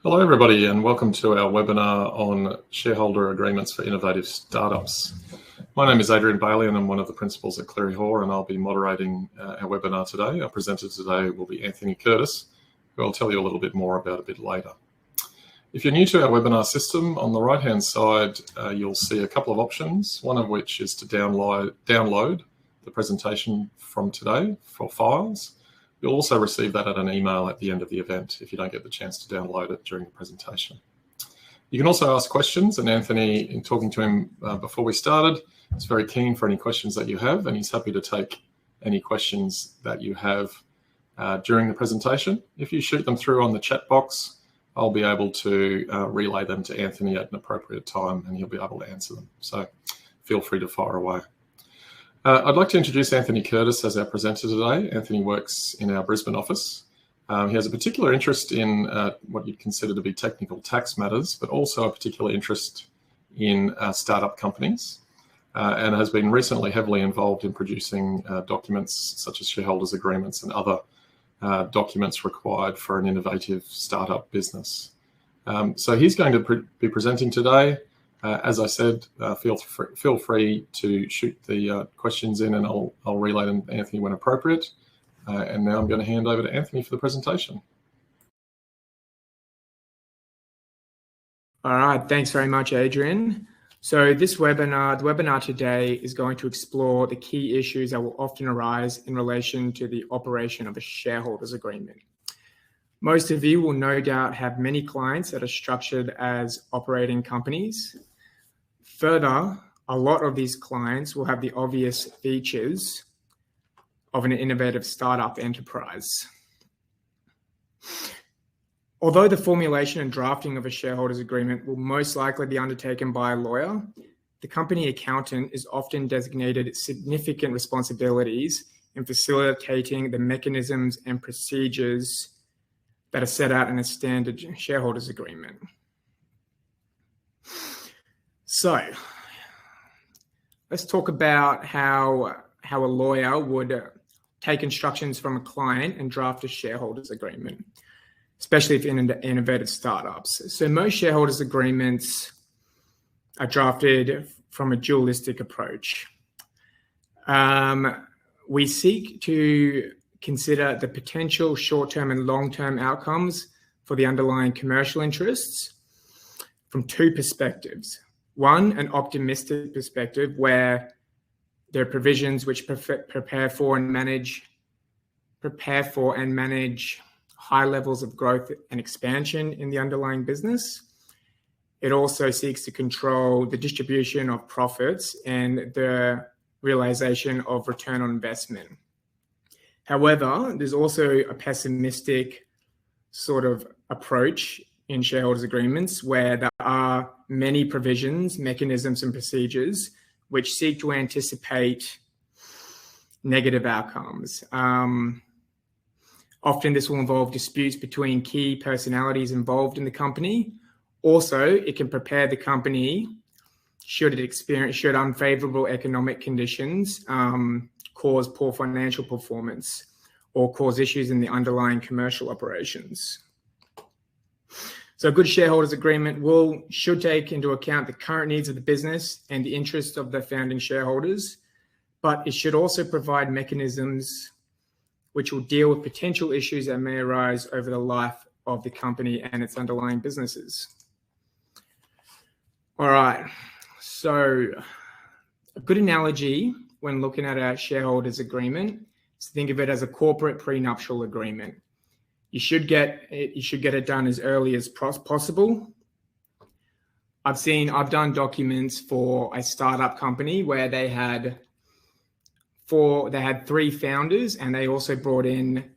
Hello everybody and welcome to our webinar on shareholder agreements for innovative startups. My name is Adrian Bailey and I'm one of the principals at Cleary Hall, and I'll be moderating our webinar today. Our presenter today will be Anthony Curtis, who I'll tell you a little bit more about a bit later. If you're new to our webinar system, on the right hand side you'll see a couple of options, one of which is to download the presentation from today for files. You'll also receive that at an email at the end of the event if you don't get the chance to download it during the presentation. You can also ask questions, and Anthony, in talking to him before we started, is very keen for any questions that you have, and he's happy to take any questions that you have during the presentation. If you shoot them through on the chat box, I'll be able to relay them to Anthony at an appropriate time and he'll be able to answer them. So feel free to fire away. I'd like to introduce Anthony Curtis as our presenter today. Anthony works in our Brisbane office. He has a particular interest in what you'd consider to be technical tax matters, but also a particular interest in startup companies, and has been recently heavily involved in producing documents such as shareholders agreements and other documents required for an innovative startup business. So he's going to be presenting today. As I said, feel free to shoot the questions in and I'll relay them to Anthony when appropriate. And now I'm going to hand over to Anthony for the presentation. All right, thanks very much, Adrian. So the webinar today is going to explore the key issues that will often arise in relation to the operation of a shareholders agreement. Most of you will no doubt have many clients that are structured as operating companies. Further, a lot of these clients will have the obvious features of an innovative startup enterprise. Although the formulation and drafting of a shareholders agreement will most likely be undertaken by a lawyer, the company accountant is often designated significant responsibilities in facilitating the mechanisms and procedures that are set out in a standard shareholders agreement. So let's talk about how a lawyer would take instructions from a client and draft a shareholders agreement, especially if in innovative startups. So most shareholders agreements are drafted from a dualistic approach. We seek to consider the potential short-term and long-term outcomes for the underlying commercial interests from two perspectives. One, an optimistic perspective where there are provisions which prepare for and manage high levels of growth and expansion in the underlying business. It also seeks to control the distribution of profits and the realization of return on investment. However, there's also a pessimistic sort of approach in shareholders agreements where there are many provisions, mechanisms, and procedures which seek to anticipate negative outcomes. Often this will involve disputes between key personalities involved in the company. Also, it can prepare the company should unfavorable economic conditions cause poor financial performance or cause issues in the underlying commercial operations. So a good shareholders agreement should take into account the current needs of the business and the interests of the founding shareholders, but it should also provide mechanisms which will deal with potential issues that may arise over the life of the company and its underlying businesses. All right, so a good analogy when looking at a shareholders agreement is to think of it as a corporate prenuptial agreement. You should get it done as early as possible. I've done documents for a startup company where they had three founders, and they also brought in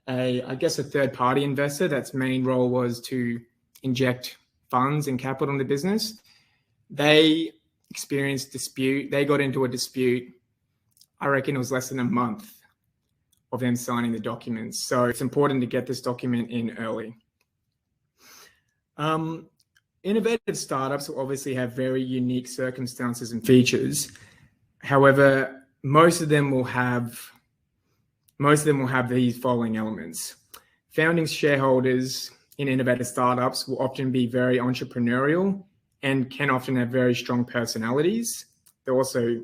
a third-party investor that's main role was to inject funds and capital in the business. They experienced dispute. They got into a dispute. I reckon it was less than a month of them signing the documents. So it's important to get this document in early. Innovative startups will obviously have very unique circumstances and features. However, most of them will have these following elements. Founding shareholders in innovative startups will often be very entrepreneurial and can often have very strong personalities. They're also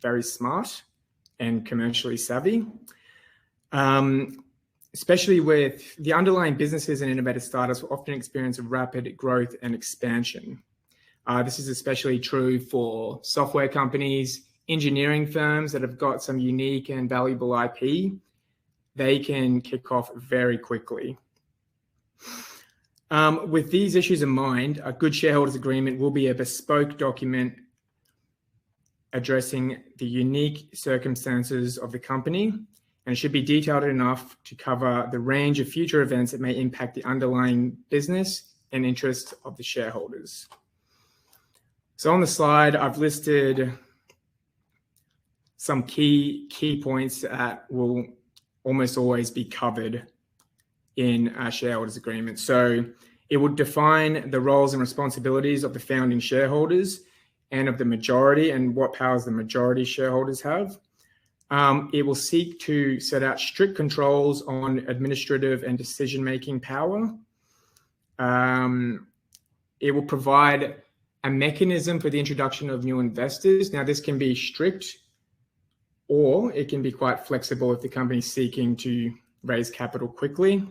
very smart and commercially savvy. Especially with the underlying businesses and innovative startups will often experience rapid growth and expansion. This is especially true for software companies, engineering firms that have got some unique and valuable IP. They can kick off very quickly. With these issues in mind, a good shareholders agreement will be a bespoke document addressing the unique circumstances of the company, and it should be detailed enough to cover the range of future events that may impact the underlying business and interests of the shareholders. So on the slide, I've listed some key points that will almost always be covered in a shareholders agreement. So it will define the roles and responsibilities of the founding shareholders and of the majority and what powers the majority shareholders have. It will seek to set out strict controls on administrative and decision-making power. It will provide a mechanism for the introduction of new investors. Now, this can be strict or it can be quite flexible if the company is seeking to raise capital quickly.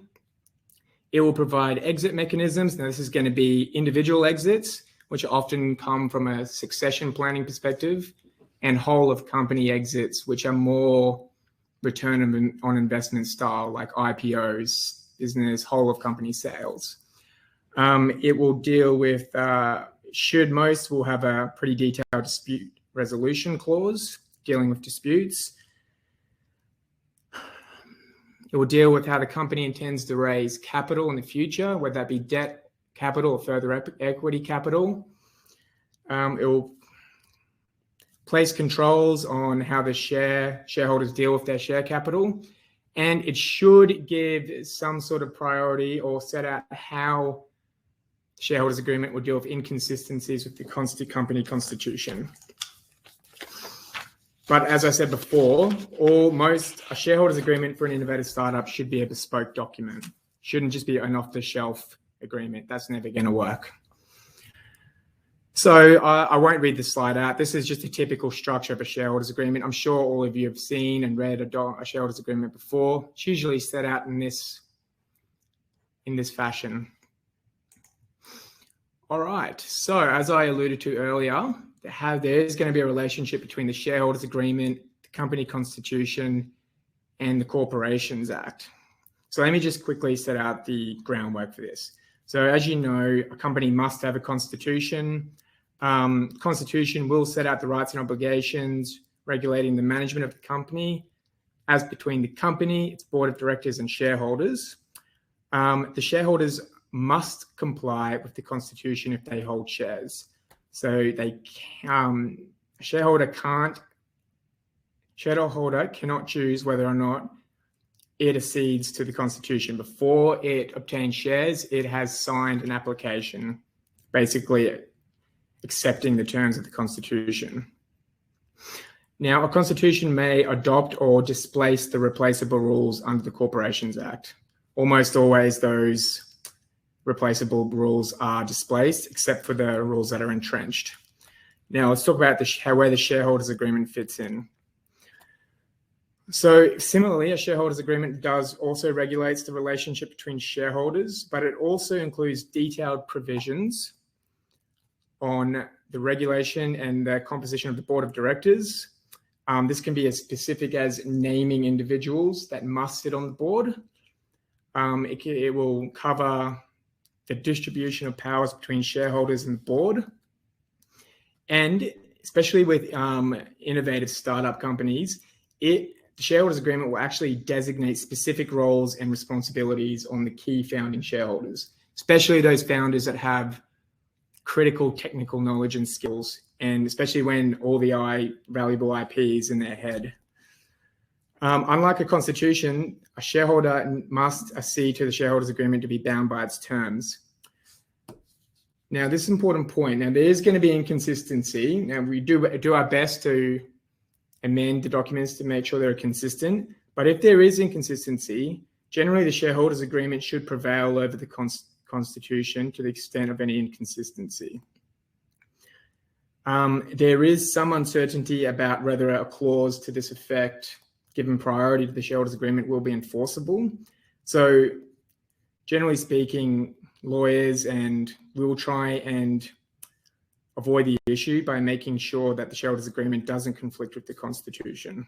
It will provide exit mechanisms. Now, this is going to be individual exits, which often come from a succession planning perspective, and whole of company exits, which are more return on investment style, like IPOs, business, whole of company sales. It will deal with, most will have a pretty detailed dispute resolution clause dealing with disputes. It will deal with how the company intends to raise capital in the future, whether that be debt capital or further equity capital. It will place controls on how the shareholders deal with their share capital, and it should give some sort of priority or set out how the shareholders agreement will deal with inconsistencies with the company constitution. But as I said before, a shareholders agreement for an innovative startup should be a bespoke document. Shouldn't just be an off-the-shelf agreement. That's never going to work. So I won't read this slide out. This is just a typical structure of a shareholders agreement. I'm sure all of you have seen and read a shareholders agreement before. It's usually set out in this fashion. All right. So as I alluded to earlier, there is going to be a relationship between the shareholders agreement, the company constitution, and the Corporations Act. So let me just quickly set out the groundwork for this. So as you know, a company must have a constitution. Constitution will set out the rights and obligations regulating the management of the company as between the company, its board of directors, and shareholders. The shareholders must comply with the constitution if they hold shares. So a shareholder cannot choose whether or not it accedes to the constitution. Before it obtains shares, it has signed an application, basically accepting the terms of the constitution. Now, a constitution may adopt or displace the replaceable rules under the Corporations Act. Almost always those replaceable rules are displaced, except for the rules that are entrenched. Now, let's talk about where the shareholders agreement fits in. So similarly, a shareholders agreement does also regulates the relationship between shareholders, but it also includes detailed provisions on the regulation and the composition of the board of directors. This can be as specific as naming individuals that must sit on the board. It will cover the distribution of powers between shareholders and the board. And especially with innovative startup companies, the shareholders agreement will actually designate specific roles and responsibilities on the key founding shareholders, especially those founders that have critical technical knowledge and skills, and especially when all the valuable IP is in their head. Unlike a constitution, a shareholder must accede to the shareholders agreement to be bound by its terms. Now, this is an important point. Now, there is going to be inconsistency. Now, we do our best to amend the documents to make sure they're consistent. But if there is inconsistency, generally the shareholders agreement should prevail over the Constitution to the extent of any inconsistency. There is some uncertainty about whether a clause to this effect, given priority to the shareholders' agreement, will be enforceable. So generally speaking, lawyers will try and avoid the issue by making sure that the shareholders' agreement doesn't conflict with the Constitution.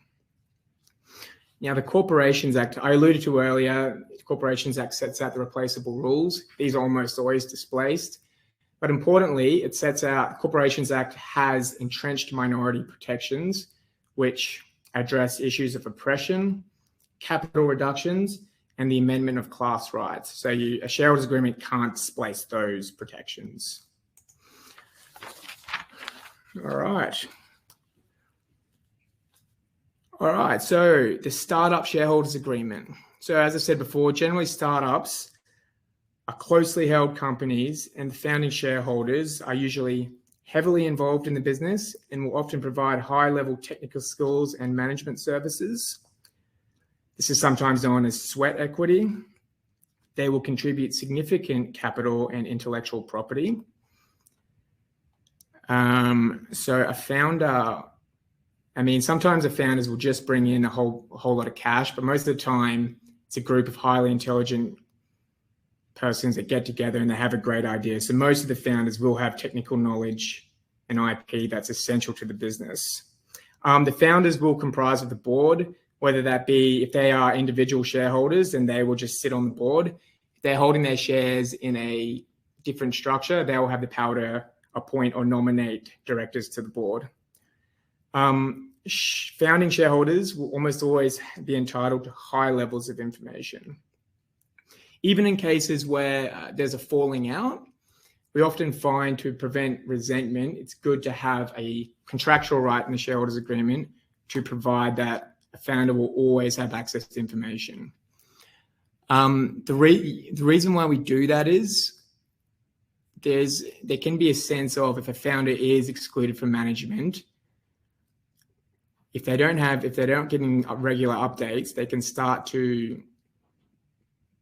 Now, the Corporations Act, I alluded to earlier, the Corporations Act sets out the replaceable rules. These are almost always displaced. But importantly, it sets out, the Corporations Act has entrenched minority protections, which address issues of oppression, capital reductions, and the amendment of class rights. So a shareholders' agreement can't displace those protections. All right, so the startup shareholders agreement. So as I said before, generally startups are closely held companies, and the founding shareholders are usually heavily involved in the business and will often provide high-level technical skills and management services. This is sometimes known as sweat equity. They will contribute significant capital and intellectual property. So a founder, sometimes the founders will just bring in a whole lot of cash, but most of the time it's a group of highly intelligent persons that get together and they have a great idea. So most of the founders will have technical knowledge and IP that's essential to the business. The founders will comprise of the board, whether that be if they are individual shareholders, then they will just sit on the board. If they're holding their shares in a different structure, they will have the power to appoint or nominate directors to the board. Founding shareholders will almost always be entitled to high levels of information. Even in cases where there's a falling out, we often find to prevent resentment, it's good to have a contractual right in the shareholders agreement to provide that a founder will always have access to information. The reason why we do that is there can be a sense of, if a founder is excluded from management, if they don't getting regular updates, they can start to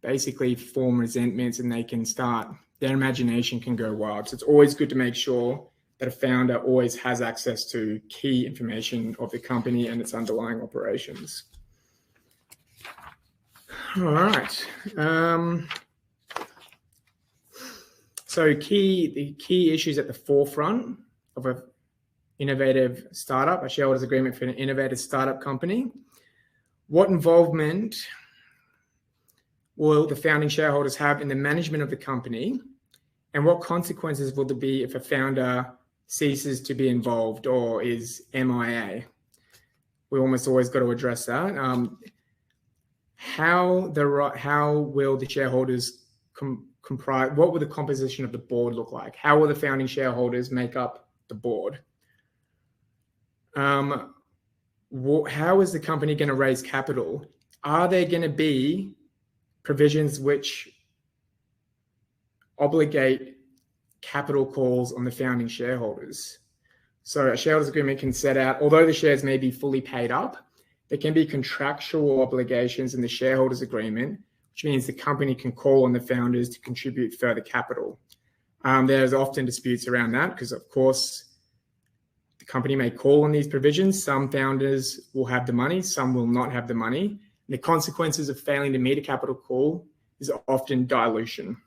basically form resentments, and their imagination can go wild. So it's always good to make sure that a founder always has access to key information of the company and its underlying operations. All right. So the key issues at the forefront of an innovative startup, a shareholders agreement for an innovative startup company. What involvement will the founding shareholders have in the management of the company? And what consequences will there be if a founder ceases to be involved or is MIA? We almost always got to address that. How will the shareholders comprise? What will the composition of the board look like? How will the founding shareholders make up the board? How is the company going to raise capital? Are there going to be provisions which obligate capital calls on the founding shareholders? So a shareholders agreement can set out, although the shares may be fully paid up, there can be contractual obligations in the shareholders agreement, which means the company can call on the founders to contribute further capital. There's often disputes around that because, of course, the company may call on these provisions. Some founders will have the money, some will not have the money. And the consequences of failing to meet a capital call is often dilution.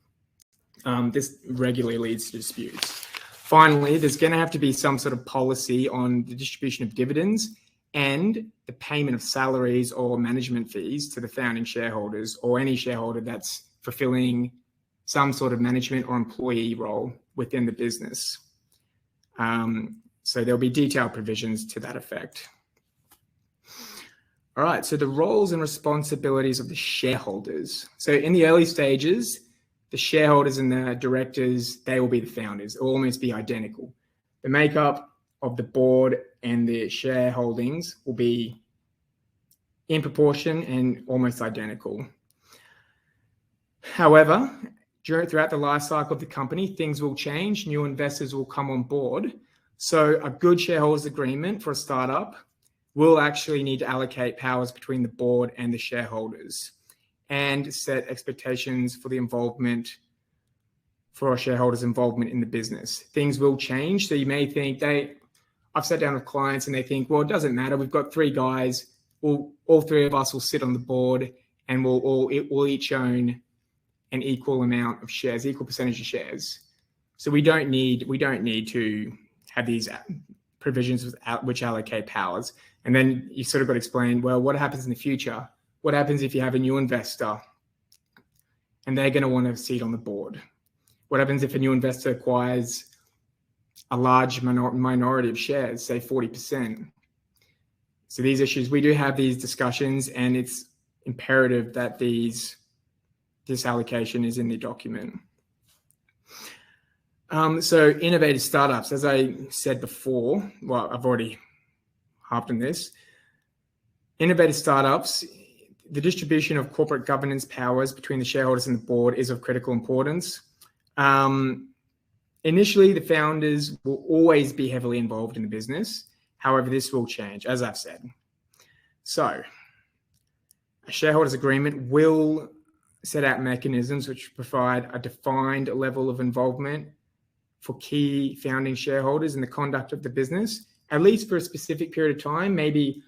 This regularly leads to disputes. Finally, there's going to have to be some sort of policy on the distribution of dividends and the payment of salaries or management fees to the founding shareholders or any shareholder that's fulfilling some sort of management or employee role within the business. So there'll be detailed provisions to that effect. All right, so the roles and responsibilities of the shareholders. So in the early stages, the shareholders and the directors, they will be the founders. It will almost be identical. The makeup of the board and the shareholdings will be in proportion and almost identical. However, throughout the life cycle of the company, things will change. New investors will come on board. So a good shareholders agreement for a startup will actually need to allocate powers between the board and the shareholders and set expectations for the involvement for our shareholders' involvement in the business. Things will change. So you may think I've sat down with clients and they think, well, it doesn't matter. We've got 3 guys. All 3 of us will sit on the board and we'll each own an equal amount of shares, equal percentage of shares. So we don't need to have these provisions which allocate powers. And then you sort of got to explain, well, what happens in the future? What happens if you have a new investor and they're going to want a seat on the board? What happens if a new investor acquires a large minority of shares, say 40%? So these issues, we do have these discussions, and it's imperative that this allocation is in the document. So innovative startups, as I said before, well, I've already harped on this. Innovative startups, the distribution of corporate governance powers between the shareholders and the board is of critical importance. Initially, the founders will always be heavily involved in the business. However, this will change, as I've said. So a shareholders agreement will set out mechanisms which provide a defined level of involvement for key founding shareholders in the conduct of the business, at least for a specific period of time. Maybe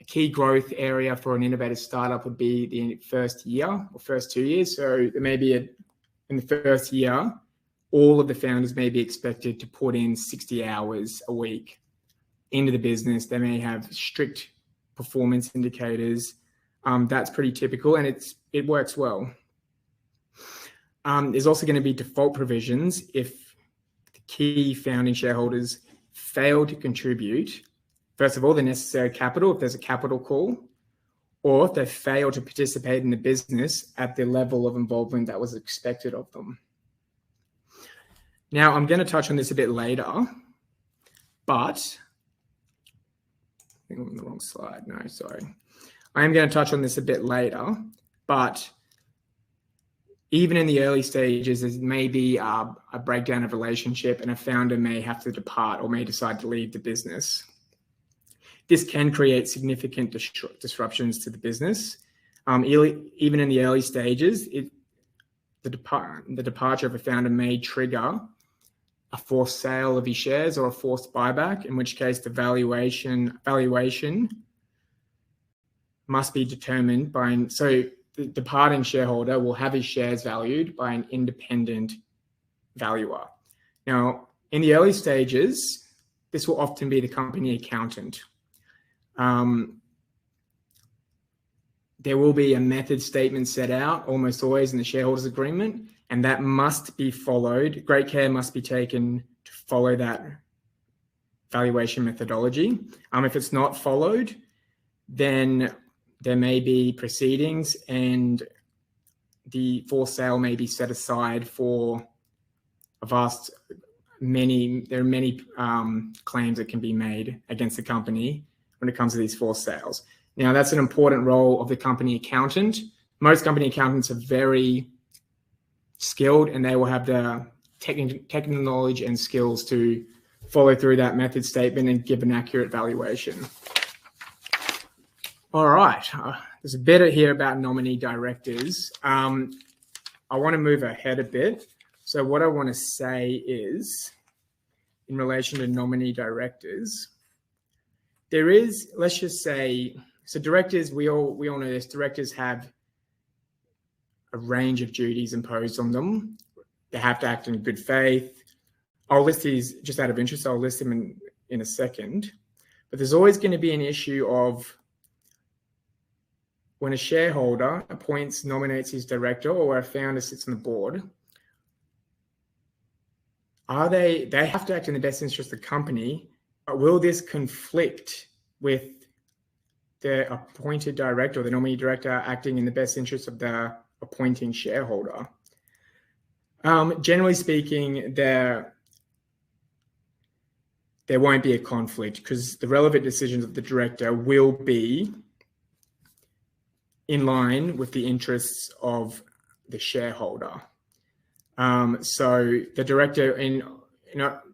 a key growth area for an innovative startup would be the first year or first 2 years. So there may be in the first year, all of the founders may be expected to put in 60 hours a week into the business. They may have strict performance indicators. That's pretty typical, and it works well. There's also going to be default provisions if the key founding shareholders fail to contribute, first of all, the necessary capital, if there's a capital call, or if they fail to participate in the business at the level of involvement that was expected of them. Now, I'm going to touch on this a bit later, but I think I'm on the wrong slide. No, sorry. I am going to touch on this a bit later, but even in the early stages, there may be a breakdown of relationship and a founder may have to depart or may decide to leave the business. This can create significant disruptions to the business. Even in the early stages, the departure of a founder may trigger a forced sale of his shares or a forced buyback, in which case the valuation must be determined by, so the departing shareholder will have his shares valued by an independent valuer. Now, in the early stages, this will often be the company accountant. There will be a method statement set out almost always in the shareholders agreement, and that must be followed. Great care must be taken to follow that valuation methodology. If it's not followed, then there may be proceedings and the forced sale may be set aside for there are many claims that can be made against the company when it comes to these forced sales. Now, that's an important role of the company accountant. Most company accountants are very skilled and they will have the technical knowledge and skills to follow through that method statement and give an accurate valuation. All right, there's a bit here about nominee directors. I want to move ahead a bit. So what I want to say is, in relation to nominee directors, there is, let's just say, so directors, we all know this, directors have a range of duties imposed on them. They have to act in good faith. I'll list these just out of interest. I'll list them in a second. But there's always going to be an issue of when a shareholder nominates his director or a founder sits on the board, they have to act in the best interest of the company, but will this conflict with the appointed director or the nominee director acting in the best interest of the appointing shareholder? Generally speaking, there won't be a conflict because the relevant decisions of the director will be in line with the interests of the shareholder. So the director, in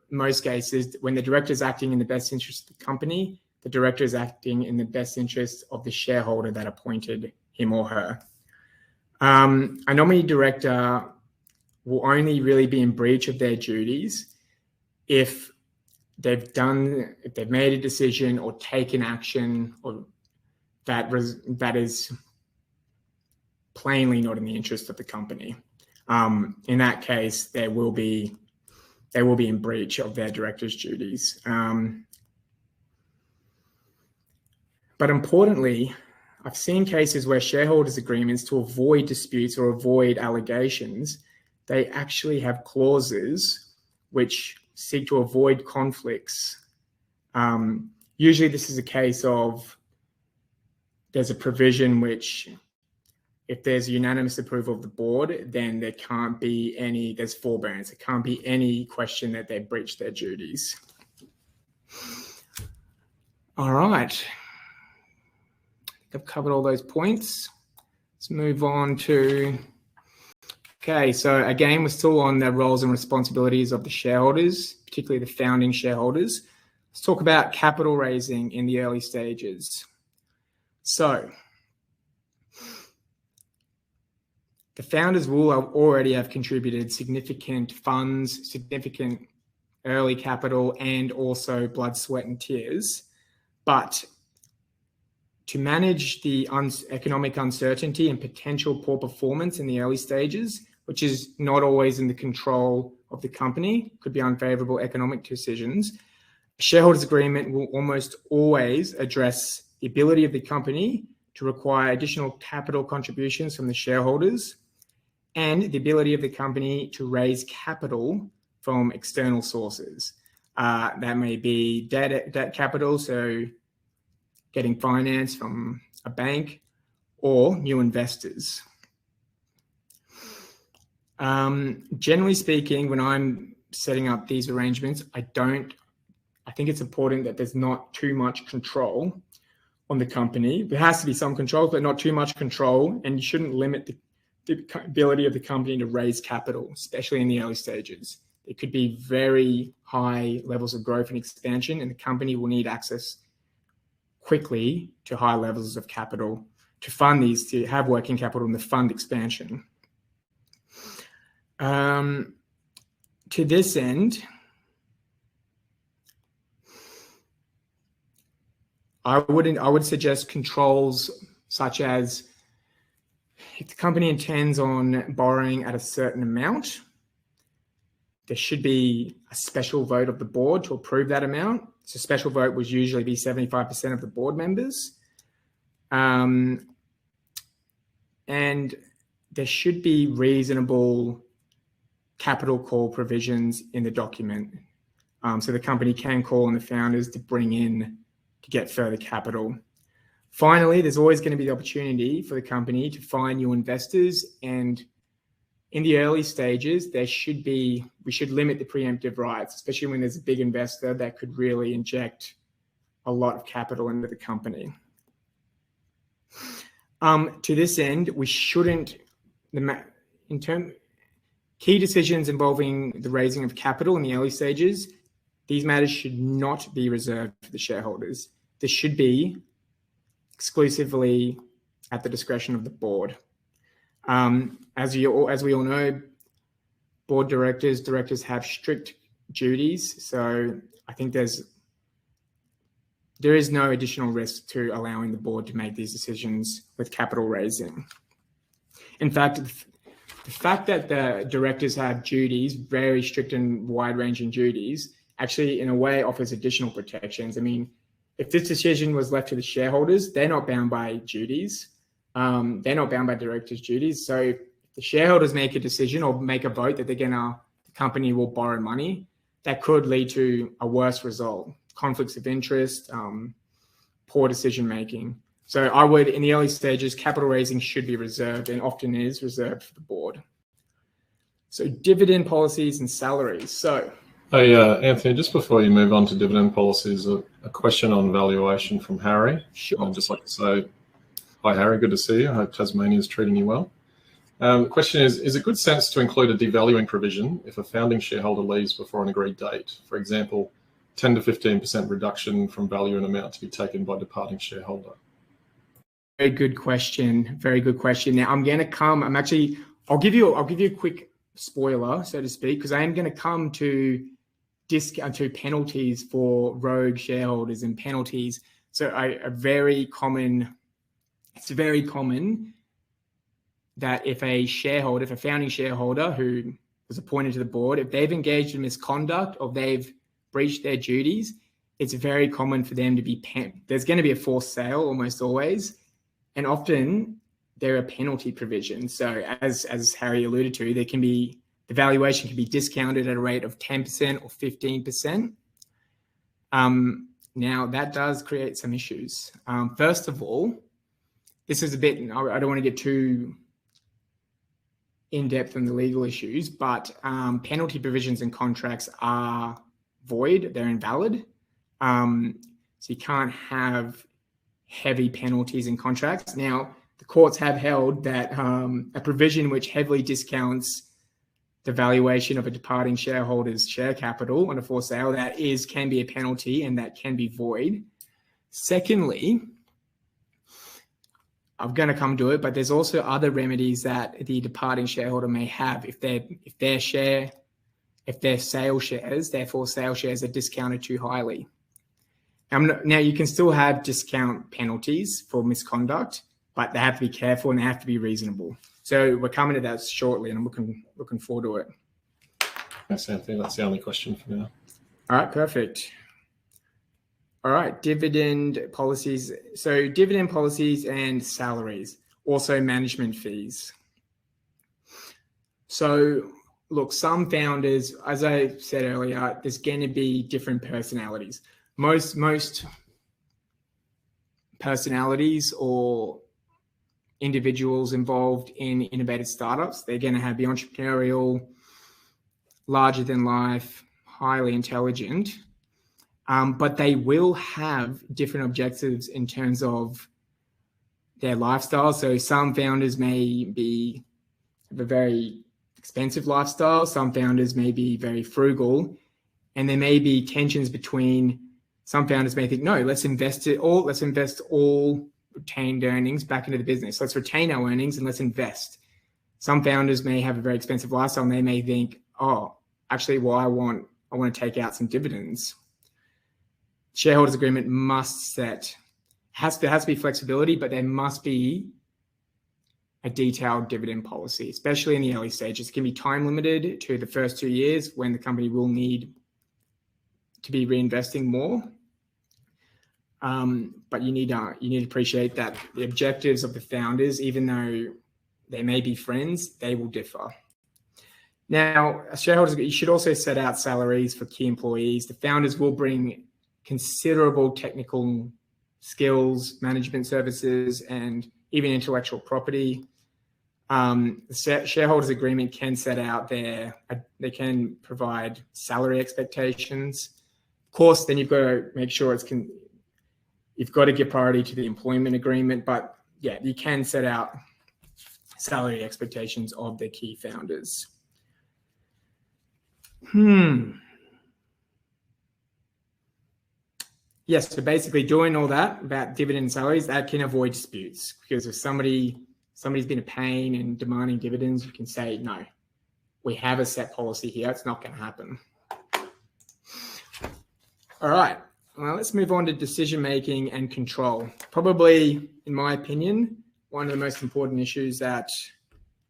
most cases, when the director is acting in the best interest of the company, the director is acting in the best interest of the shareholder that appointed him or her. A nominee director will only really be in breach of their duties if they've made a decision or taken action or that is plainly not in the interest of the company. In that case, they will be in breach of their director's duties. But importantly, I've seen cases where shareholders' agreements, to avoid disputes or avoid allegations, they actually have clauses which seek to avoid conflicts. Usually this is a case of there's a provision which, if there's unanimous approval of the board, then there can't be there's forbearance. There can't be any question that they breached their duties. All right. I've covered all those points. Let's move on to, okay, so again, we're still on the roles and responsibilities of the shareholders, particularly the founding shareholders. Let's talk about capital raising in the early stages. So the founders will already have contributed significant funds, significant early capital, and also blood, sweat, and tears. But to manage the economic uncertainty and potential poor performance in the early stages, which is not always in the control of the company, could be unfavorable economic decisions, a shareholders agreement will almost always address the ability of the company to require additional capital contributions from the shareholders and the ability of the company to raise capital from external sources. That may be debt capital, so getting finance from a bank, or new investors. Generally speaking, when I'm setting up these arrangements, I think it's important that there's not too much control on the company. There has to be some control, but not too much control, and you shouldn't limit the ability of the company to raise capital, especially in the early stages. It could be very high levels of growth and expansion, and the company will need access quickly to high levels of capital to fund these, to have working capital and to fund expansion. To this end, I would suggest controls such as, if the company intends on borrowing at a certain amount, there should be a special vote of the board to approve that amount. So special vote would usually be 75% of the board members. And there should be reasonable capital call provisions in the document. So the company can call on the founders to get further capital. Finally, there's always going to be the opportunity for the company to find new investors, and in the early stages, we should limit the preemptive rights, especially when there's a big investor that could really inject a lot of capital into the company. To this end, we shouldn't, key decisions involving the raising of capital in the early stages, these matters should not be reserved for the shareholders. This should be exclusively at the discretion of the board. As we all know, board directors have strict duties. So I think there is no additional risk to allowing the board to make these decisions with capital raising. In fact, the fact that the directors have duties, very strict and wide-ranging duties, actually in a way offers additional protections. I mean, if this decision was left to the shareholders, they're not bound by duties. They're not bound by directors' duties. So if the shareholders make a decision or make a vote that the company will borrow money, that could lead to a worse result, conflicts of interest, poor decision making. So I would, in the early stages, capital raising should be reserved, and often is reserved for the board. So dividend policies and salaries. So, hey, Anthony, just before you move on to dividend policies, a question on valuation from Harry. Sure. I'd just like to say, hi, Harry, good to see you. I hope Tasmania is treating you well. The question is it good sense to include a devaluing provision if a founding shareholder leaves before an agreed date? For example, 10 to 15% reduction from value and amount to be taken by departing shareholder. Very good question. Very good question. Now I'll give you a quick spoiler, so to speak, because I am going to come to penalties for rogue shareholders and penalties. So it's very common that if a founding shareholder who was appointed to the board, if they've engaged in misconduct or they've breached their duties, it's very common for them to be there's going to be a forced sale almost always, and often there are penalty provisions. So as Harry alluded to, the valuation can be discounted at a rate of 10% or 15%. Now that does create some issues. First of all, this is I don't want to get too in-depth on the legal issues, but penalty provisions in contracts are void, they're invalid. So you can't have heavy penalties in contracts. Now, the courts have held that a provision which heavily discounts the valuation of a departing shareholder's share capital on a forced sale, can be a penalty and that can be void. Secondly, I'm going to come to it, but there's also other remedies that the departing shareholder may have if their sale shares are discounted too highly. Now you can still have discount penalties for misconduct, but they have to be careful and they have to be reasonable. So we're coming to that shortly, and I'm looking forward to it. Thanks, Anthony. That's the only question for now. All right, perfect. All right, dividend policies. So dividend policies and salaries, also management fees. So look, some founders, as I said earlier, there's going to be different personalities. Most personalities or individuals involved in innovative startups, they're going to have the entrepreneurial, larger than life, highly intelligent, but they will have different objectives in terms of their lifestyle. So some founders may have a very expensive lifestyle. Some founders may be very frugal, and there may be tensions between. Some founders may think, no, let's invest all retained earnings back into the business. Let's retain our earnings and let's invest. Some founders may have a very expensive lifestyle and they may think, oh, actually, well, I want to take out some dividends. Shareholders agreement has to be flexibility, but there must be a detailed dividend policy, especially in the early stages. It can be time limited to the first 2 years when the company will need to be reinvesting more. But you need to appreciate that the objectives of the founders, even though they may be friends, they will differ. Now, shareholders, you should also set out salaries for key employees. The founders will bring considerable technical skills, management services, and even intellectual property. The shareholders agreement can set out they can provide salary expectations. Of course, then you've got to make sure you've got to give priority to the employment agreement, but yeah, you can set out salary expectations of the key founders. Yes, so basically doing all that about dividend salaries, that can avoid disputes, because if somebody's been a pain and demanding dividends, you can say, no, we have a set policy here. It's not going to happen. All right. Well, let's move on to decision-making and control. Probably, in my opinion, one of the most important issues that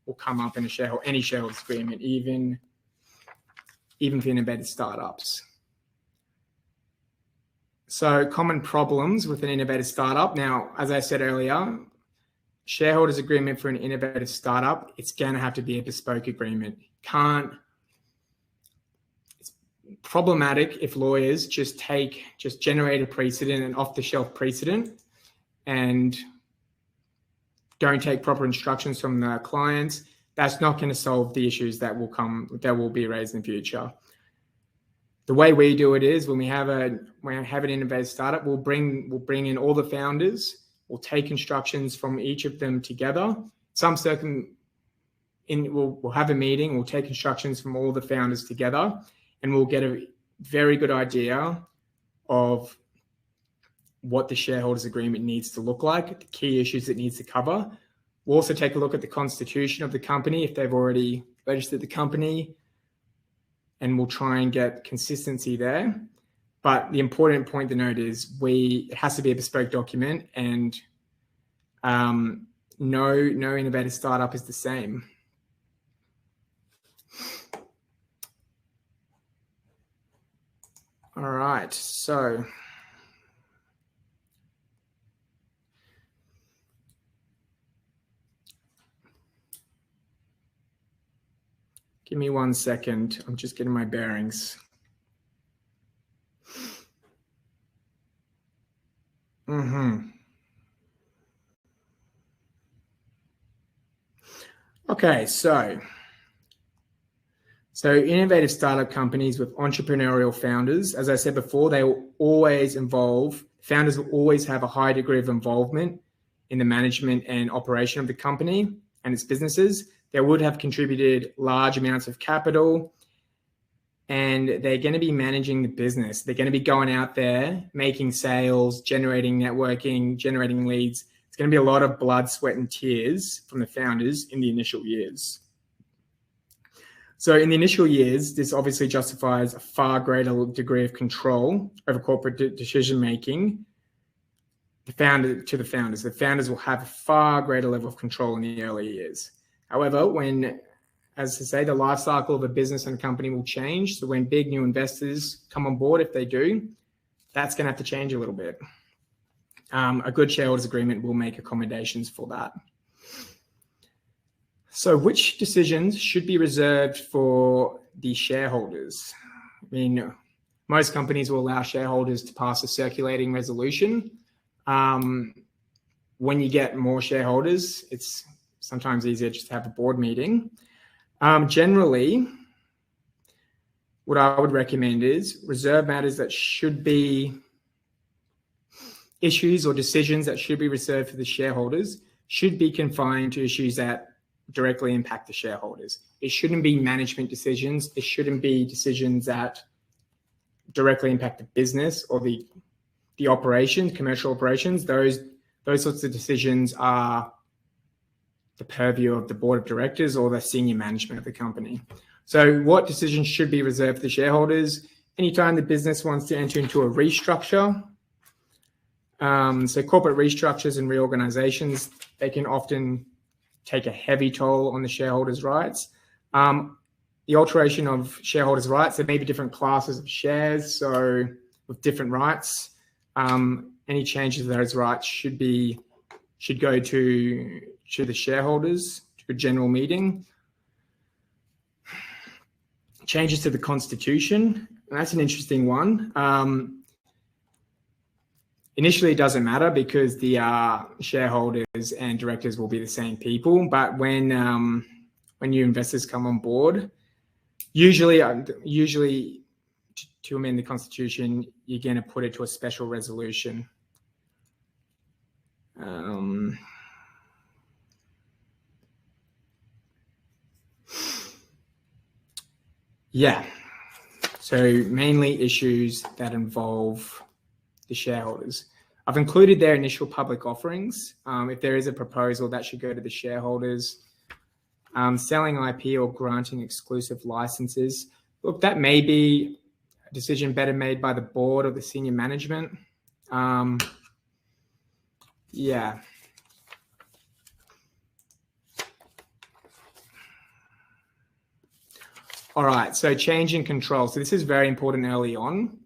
will come up in any shareholders agreement, even for innovative startups. So common problems with an innovative startup. Now, as I said earlier, shareholders agreement for an innovative startup, it's going to have to be a bespoke agreement. It's problematic if lawyers just generate a precedent, an off-the-shelf precedent, and don't take proper instructions from the clients. That's not going to solve the issues that will be raised in the future. The way we do it is when we have an innovative startup, we'll bring in all the founders. We'll take instructions from each of them together. We'll have a meeting. We'll take instructions from all the founders together, and we'll get a very good idea of what the shareholders agreement needs to look like, the key issues it needs to cover. We'll also take a look at the constitution of the company if they've already registered the company, and we'll try and get consistency there. But the important point to note is it has to be a bespoke document, and no innovative startup is the same. All right, so give me 1 second. I'm just getting my bearings. Okay, so innovative startup companies with entrepreneurial founders, as I said before, founders will always have a high degree of involvement in the management and operation of the company and its businesses. They would have contributed large amounts of capital, and they're going to be managing the business. They're going to be going out there, making sales, generating networking, generating leads. It's going to be a lot of blood, sweat, and tears from the founders in the initial years. So in the initial years, this obviously justifies a far greater degree of control over corporate decision-making to the founders. The founders will have a far greater level of control in the early years. However, as I say, the life cycle of a business and a company will change. So when big new investors come on board, if they do, that's going to have to change a little bit. A good shareholders agreement will make accommodations for that. So which decisions should be reserved for the shareholders? I mean, most companies will allow shareholders to pass a circulating resolution. When you get more shareholders, it's sometimes easier just to have a board meeting. Generally, what I would recommend is reserve matters that should be issues or decisions that should be reserved for the shareholders should be confined to issues that directly impact the shareholders. It shouldn't be management decisions. It shouldn't be decisions that directly impact the business or the operations, commercial operations. Those sorts of decisions are the purview of the board of directors or the senior management of the company. So what decisions should be reserved for the shareholders? Anytime the business wants to enter into a restructure, so corporate restructures and reorganizations, they can often take a heavy toll on the shareholders' rights. The alteration of shareholders' rights, there may be different classes of shares, so with different rights. Any changes to those rights should go to the shareholders, to a general meeting. Changes to the constitution, and that's an interesting one. Initially, it doesn't matter because the shareholders and directors will be the same people. But when new investors come on board, usually to amend the constitution, you're going to put it to a special resolution. Yeah. So mainly issues that involve the shareholders. I've included their initial public offerings. If there is a proposal, that should go to the shareholders. Selling IP or granting exclusive licenses. Look, that may be a decision better made by the board or the senior management. Yeah. All right, so change in control. So this is very important early on.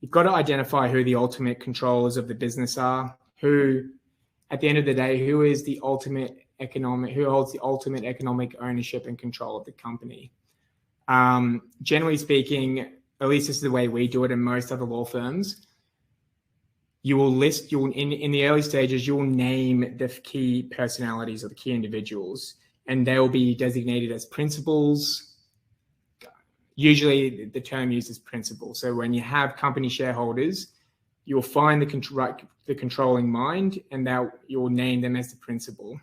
You've got to identify who the ultimate controllers of the business are, at the end of the day, who holds the ultimate economic ownership and control of the company. Generally speaking, at least this is the way we do it in most other law firms, in the early stages, you will name the key personalities or the key individuals, and they will be designated as principals. Usually the term used is principal. So when you have company shareholders, you'll find the controlling mind, and that you'll name them as the principal.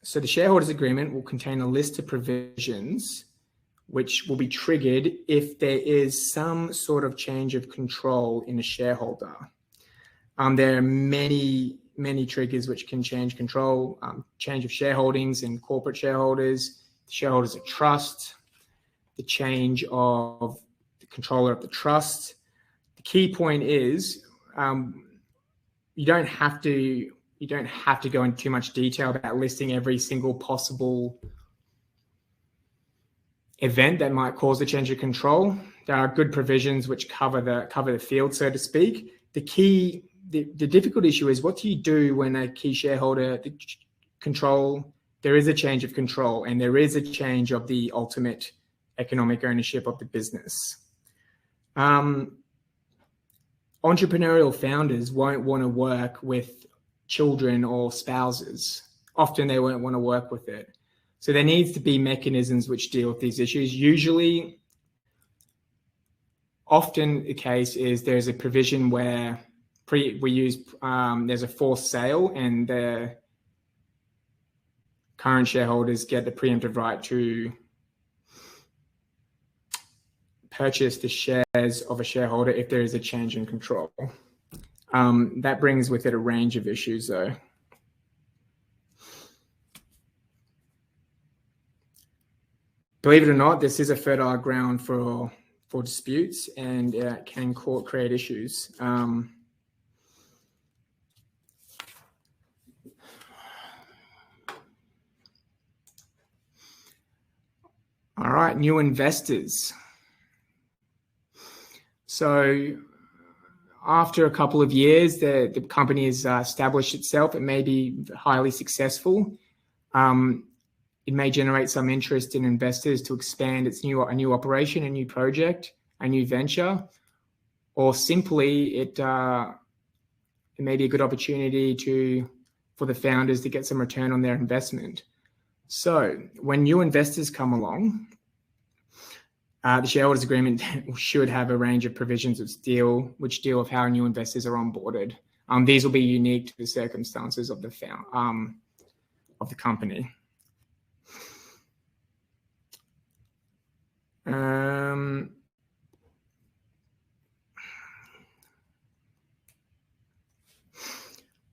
So the shareholders agreement will contain a list of provisions which will be triggered if there is some sort of change of control in a shareholder. There are many triggers which can change control, change of shareholdings in corporate shareholders, shareholders of trust, the change of the controller of the trust. The key point is you don't have to go into too much detail about listing every single possible event that might cause a change of control. There are good provisions which cover the field, so to speak. The difficult issue is, what do you do when a key shareholder there is a change of control and there is a change of the ultimate economic ownership of the business? Entrepreneurial founders won't want to work with children or spouses. Often they won't want to work with it. So there needs to be mechanisms which deal with these issues. Usually, often the case is there's a provision where there's a forced sale and the current shareholders get the preemptive right to purchase the shares of a shareholder if there is a change in control. That brings with it a range of issues, though. Believe it or not, this is a fertile ground for disputes, and it can create issues. All right, new investors. So after a couple of years, the company has established itself. It may be highly successful. It may generate some interest in investors to expand a new operation, a new project, a new venture, or simply it may be a good opportunity for the founders to get some return on their investment. So when new investors come along, the shareholders agreement should have a range of provisions which deal with how new investors are onboarded. These will be unique to the circumstances of the company.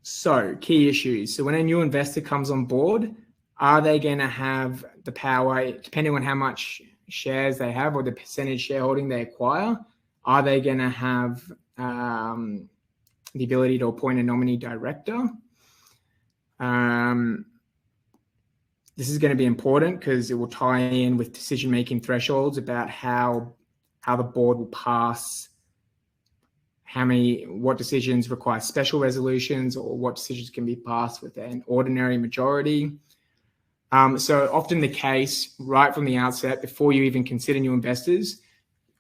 So key issues. So when a new investor comes on board, are they going to have the power, depending on how much shares they have or the percentage shareholding they acquire, are they going to have the ability to appoint a nominee director? This is going to be important because it will tie in with decision-making thresholds about how the board will pass, what decisions require special resolutions or what decisions can be passed with an ordinary majority. So often the case, right from the outset, before you even consider new investors,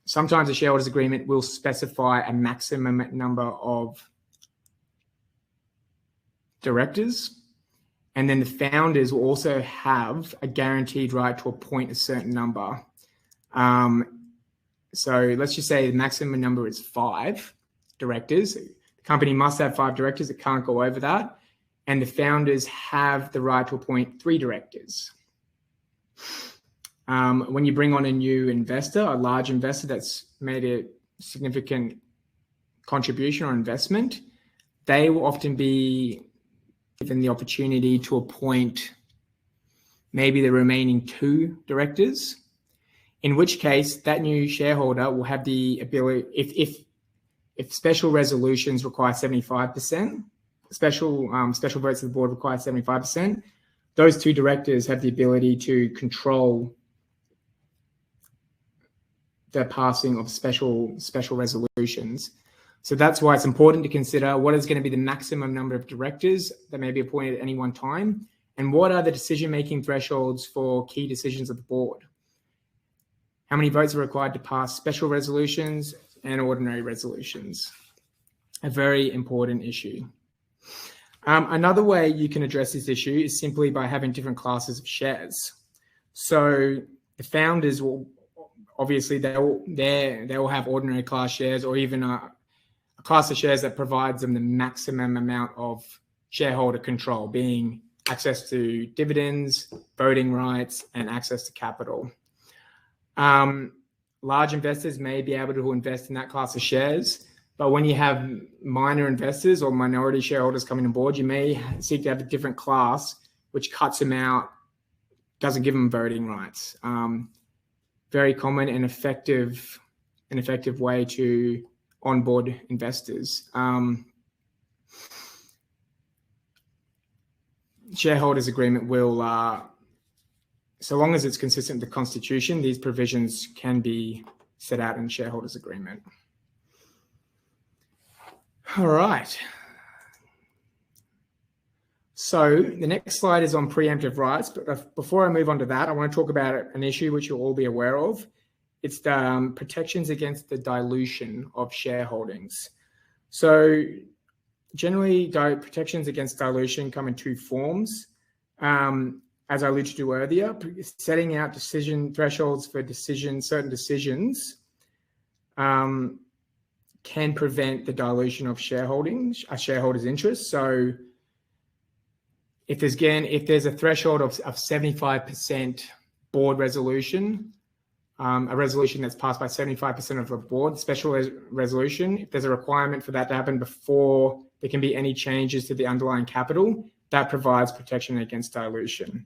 sometimes a shareholders agreement will specify a maximum number of directors. And then the founders will also have a guaranteed right to appoint a certain number. So let's just say the maximum number is 5 directors. The company must have 5 directors. It can't go over that. And the founders have the right to appoint 3 directors. When you bring on a new investor, a large investor that's made a significant contribution or investment, they will often be given the opportunity to appoint maybe the remaining 2 directors, in which case that new shareholder will have the ability, if special resolutions require 75%, special votes of the board require 75%, those 2 directors have the ability to control the passing of special resolutions. So that's why it's important to consider what is going to be the maximum number of directors that may be appointed at any one time, and what are the decision-making thresholds for key decisions of the board. How many votes are required to pass special resolutions and ordinary resolutions? A very important issue. Another way you can address this issue is simply by having different classes of shares. So the founders will obviously they will have ordinary class shares, or even a class of shares that provides them the maximum amount of shareholder control, being access to dividends, voting rights, and access to capital. Large investors may be able to invest in that class of shares, but when you have minor investors or minority shareholders coming on board, you may seek to have a different class, which cuts them out, doesn't give them voting rights. Very common and effective way to onboard investors. Shareholders agreement will, so long as it's consistent with the Constitution, these provisions can be set out in shareholders agreement. All right. So the next slide is on preemptive rights. But before I move on to that, I want to talk about an issue which you'll all be aware of. It's the protections against the dilution of shareholdings. So generally, protections against dilution come in two forms. As I alluded to earlier, setting out decision thresholds for certain decisions can prevent the dilution of shareholders' interests. So if there's a threshold of 75% board resolution, a resolution that's passed by 75% of a board, special resolution, if there's a requirement for that to happen before there can be any changes to the underlying capital, that provides protection against dilution.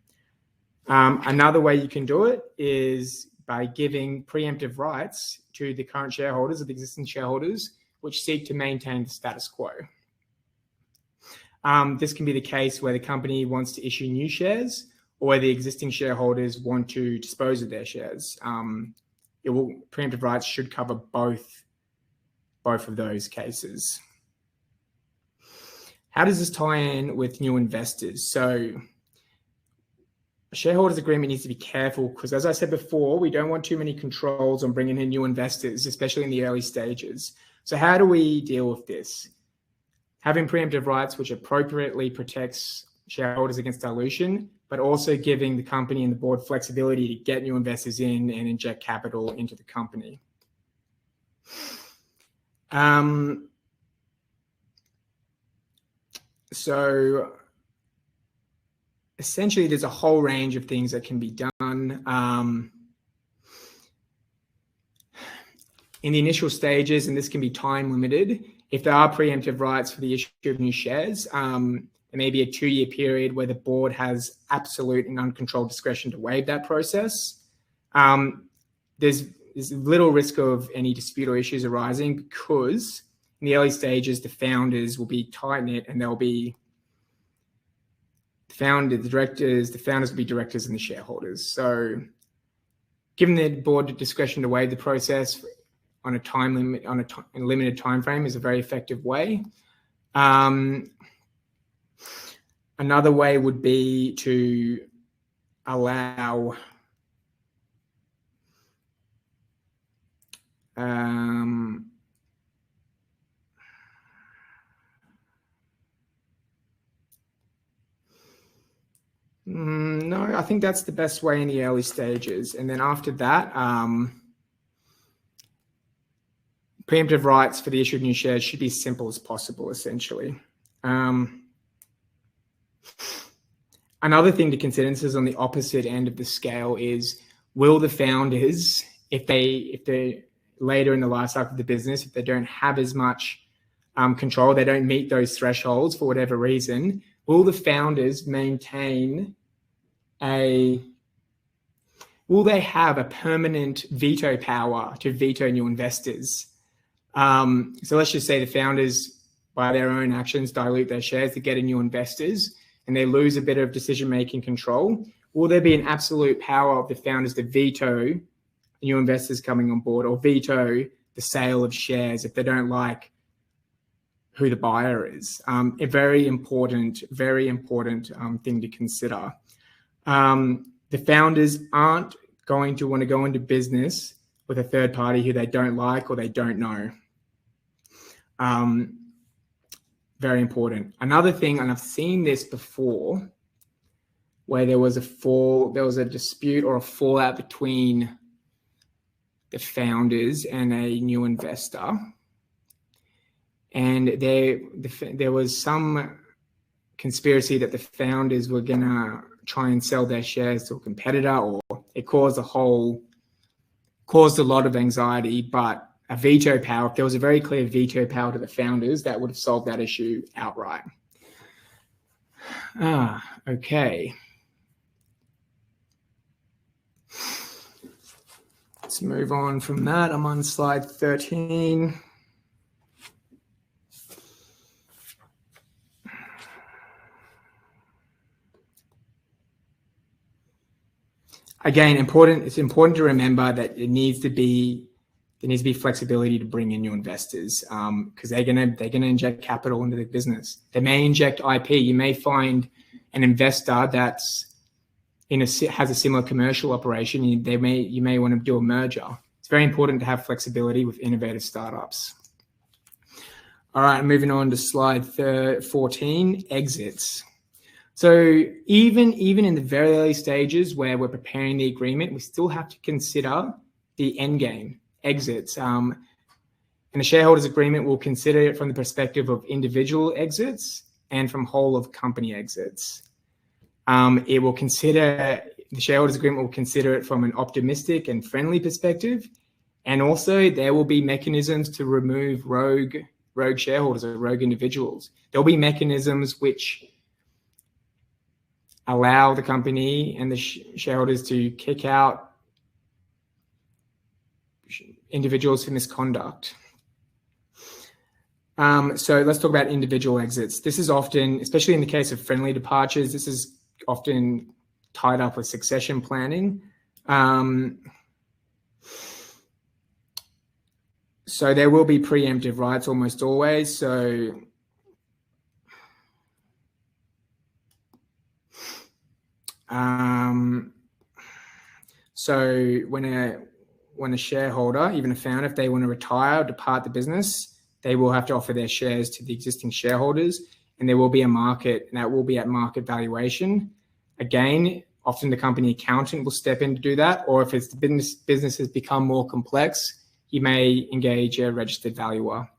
Another way you can do it is by giving preemptive rights to the current shareholders or the existing shareholders, which seek to maintain the status quo. This can be the case where the company wants to issue new shares or where the existing shareholders want to dispose of their shares. Preemptive rights should cover both of those cases. How does this tie in with new investors? So a shareholders agreement needs to be careful because, as I said before, we don't want too many controls on bringing in new investors, especially in the early stages. So how do we deal with this? Having preemptive rights, which appropriately protects shareholders against dilution, but also giving the company and the board flexibility to get new investors in and inject capital into the company. So essentially, there's a whole range of things that can be done. In the initial stages, and this can be time limited, if there are preemptive rights for the issue of new shares, there may be a 2-year period where the board has absolute and uncontrolled discretion to waive that process. There's little risk of any dispute or issues arising because in the early stages, the founders will be tight-knit and they'll be the founders will be directors and the shareholders. So given the board discretion to waive the process on a time limit, on a limited time frame is a very effective way. Another way would be to allow no, I think that's the best way in the early stages. And then after that, preemptive rights for the issue of new shares should be as simple as possible, essentially. Another thing to consider, and this is on the opposite end of the scale, is will the founders, if they're later in the life cycle of the business, if they don't have as much control, they don't meet those thresholds for whatever reason, will the founders will they have a permanent veto power to veto new investors? So let's just say the founders, by their own actions, dilute their shares to get in new investors and they lose a bit of decision-making control. Will there be an absolute power of the founders to veto new investors coming on board or veto the sale of shares if they don't like who the buyer is? A very important thing to consider. The founders aren't going to want to go into business with a third party who they don't like or they don't know. Very important. Another thing, and I've seen this before, where there was a dispute or a fallout between the founders and a new investor, and there was some conspiracy that the founders were gonna try and sell their shares to a competitor, or it caused a whole caused a lot of anxiety, but a veto power, if there was a very clear veto power to the founders, that would have solved that issue outright. Okay. Let's move on from that. I'm on slide 13. Again, it's important to remember that there needs to be flexibility to bring in new investors, because they're gonna inject capital into the business. They may inject IP. You may find an investor that's has a similar commercial operation. You may want to do a merger. It's very important to have flexibility with innovative startups. All right, moving on to slide 14, exits. So even in the very early stages where we're preparing the agreement, we still have to consider the end game, exits. And the shareholders agreement will consider it from the perspective of individual exits and from whole of company exits. The shareholders agreement will consider it from an optimistic and friendly perspective. And also there will be mechanisms to remove rogue shareholders or rogue individuals. There'll be mechanisms which allow the company and the shareholders to kick out individuals for misconduct. So let's talk about individual exits. This is often, especially in the case of friendly departures, this is often tied up with succession planning. So there will be preemptive rights almost always. So when a shareholder, even a founder, if they want to retire or depart the business, they will have to offer their shares to the existing shareholders, and there will be a market, and that will be at market valuation. Again, often the company accountant will step in to do that, or if it's the business has become more complex, you may engage a registered valuer.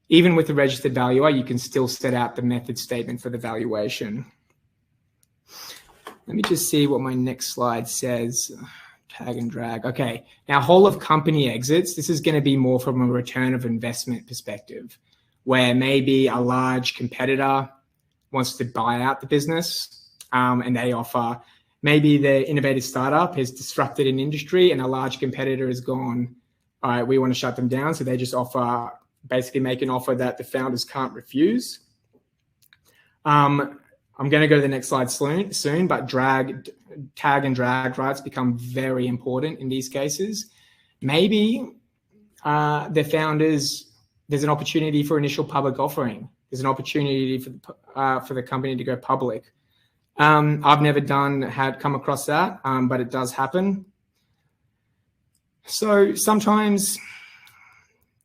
Even with the registered valuer, you can still set out the method statement for the valuation. Let me just see what my next slide says. Tag and drag. Okay, now whole of company exits. This is going to be more from a return of investment perspective, where maybe a large competitor wants to buy out the business, and they offer, maybe the innovative startup has disrupted an industry and a large competitor has gone, all right, we want to shut them down. So they just basically make an offer that the founders can't refuse. I'm going to go to the next slide soon, but tag and drag rights become very important in these cases. Maybe the founders, there's an opportunity for initial public offering. There's an opportunity for the company to go public. I've never come across that, but it does happen. So sometimes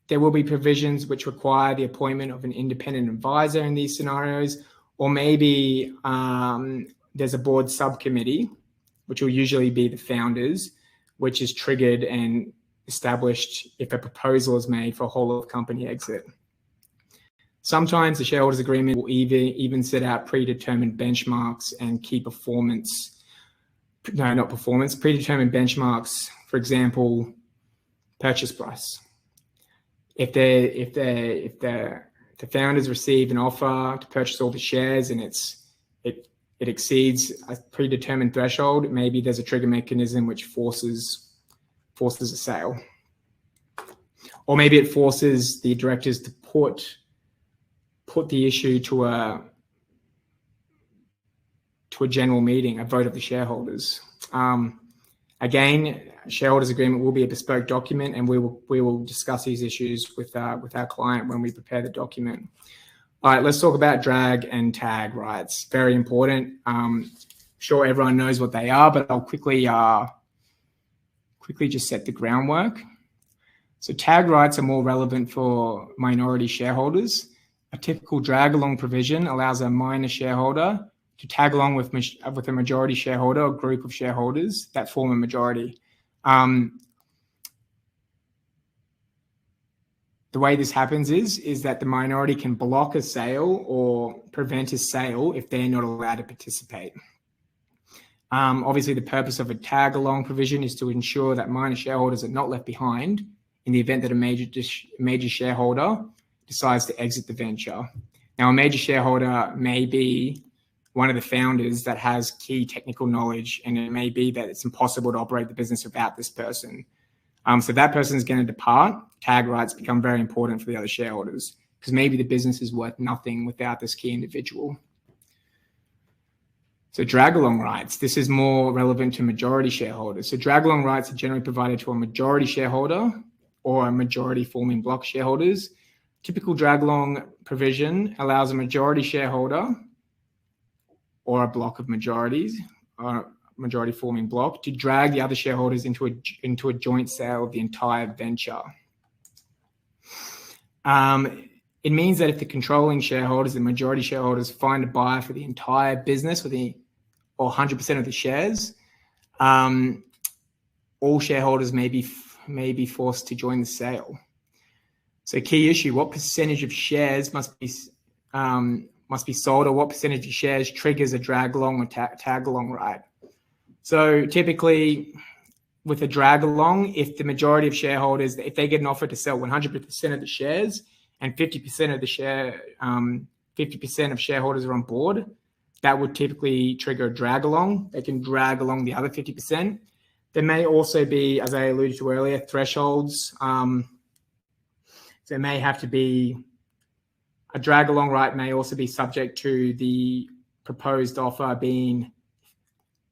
there will be provisions which require the appointment of an independent advisor in these scenarios, or maybe there's a board subcommittee, which will usually be the founders, which is triggered and established if a proposal is made for a whole of company exit. Sometimes the shareholders agreement will even set out predetermined benchmarks and key predetermined benchmarks, for example, purchase price. If the founders receive an offer to purchase all the shares and it exceeds a predetermined threshold, maybe there's a trigger mechanism which forces a sale. Or maybe it forces the directors to put the issue to a general meeting, a vote of the shareholders. Again, shareholders agreement will be a bespoke document, and we will discuss these issues with our client when we prepare the document. All right, let's talk about drag and tag rights. Very important. I'm sure everyone knows what they are, but I'll quickly just set the groundwork. So tag rights are more relevant for minority shareholders. A typical drag along provision allows a minor shareholder to tag along with a majority shareholder or group of shareholders that form a majority. The way this happens is that the minority can block a sale or prevent a sale if they're not allowed to participate. Obviously, the purpose of a tag-along provision is to ensure that minor shareholders are not left behind in the event that a major shareholder decides to exit the venture. Now, a major shareholder may be one of the founders that has key technical knowledge, and it may be that it's impossible to operate the business without this person. So that person is going to depart. Tag rights become very important for the other shareholders because maybe the business is worth nothing without this key individual. So drag-along rights, this is more relevant to majority shareholders. So drag-along rights are generally provided to a majority shareholder or a majority forming block shareholders. Typical drag-along provision allows a majority shareholder or a block of majorities, or majority forming block, to drag the other shareholders into a joint sale of the entire venture. It means that if the controlling shareholders, the majority shareholders, find a buyer for the entire business or 100% of the shares, all shareholders may be forced to join the sale. So key issue, what percentage of shares must be sold, or what percentage of shares triggers a drag-along or tag-along right? So typically with a drag-along, if the majority of shareholders, if they get an offer to sell 100% of the shares and 50% of shareholders are on board, that would typically trigger a drag-along. They can drag along the other 50%. There may also be, as I alluded to earlier, thresholds. So it may have to be, a drag-along right may also be subject to the proposed offer being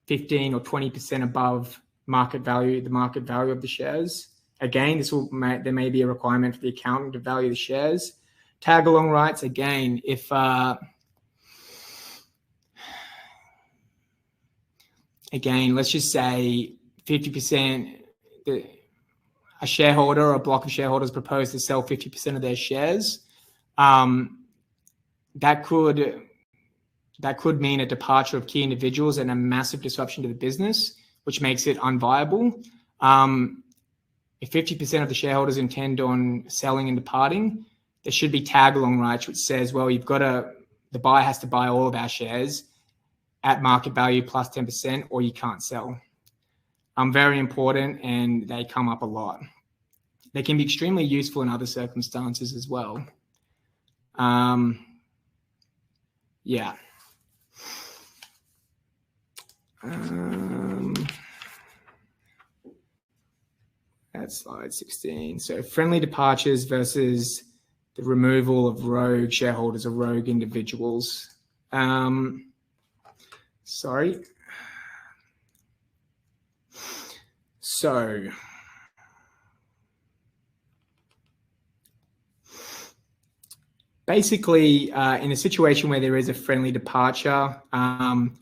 15 or 20% above market value, the market value of the shares. Again, there may be a requirement for the accountant to value the shares. Tag-along rights, again, if again, let's just say 50%, a shareholder or a block of shareholders propose to sell 50% of their shares. That could mean a departure of key individuals and a massive disruption to the business, which makes it unviable. If 50% of the shareholders intend on selling and departing, there should be tag-along rights, which says, well, the buyer has to buy all of our shares at market value plus 10%, or you can't sell. Very important, and they come up a lot. They can be extremely useful in other circumstances as well. Yeah. That's slide 16. So friendly departures versus the removal of rogue shareholders or rogue individuals. Sorry. So basically, in a situation where there is a friendly departure,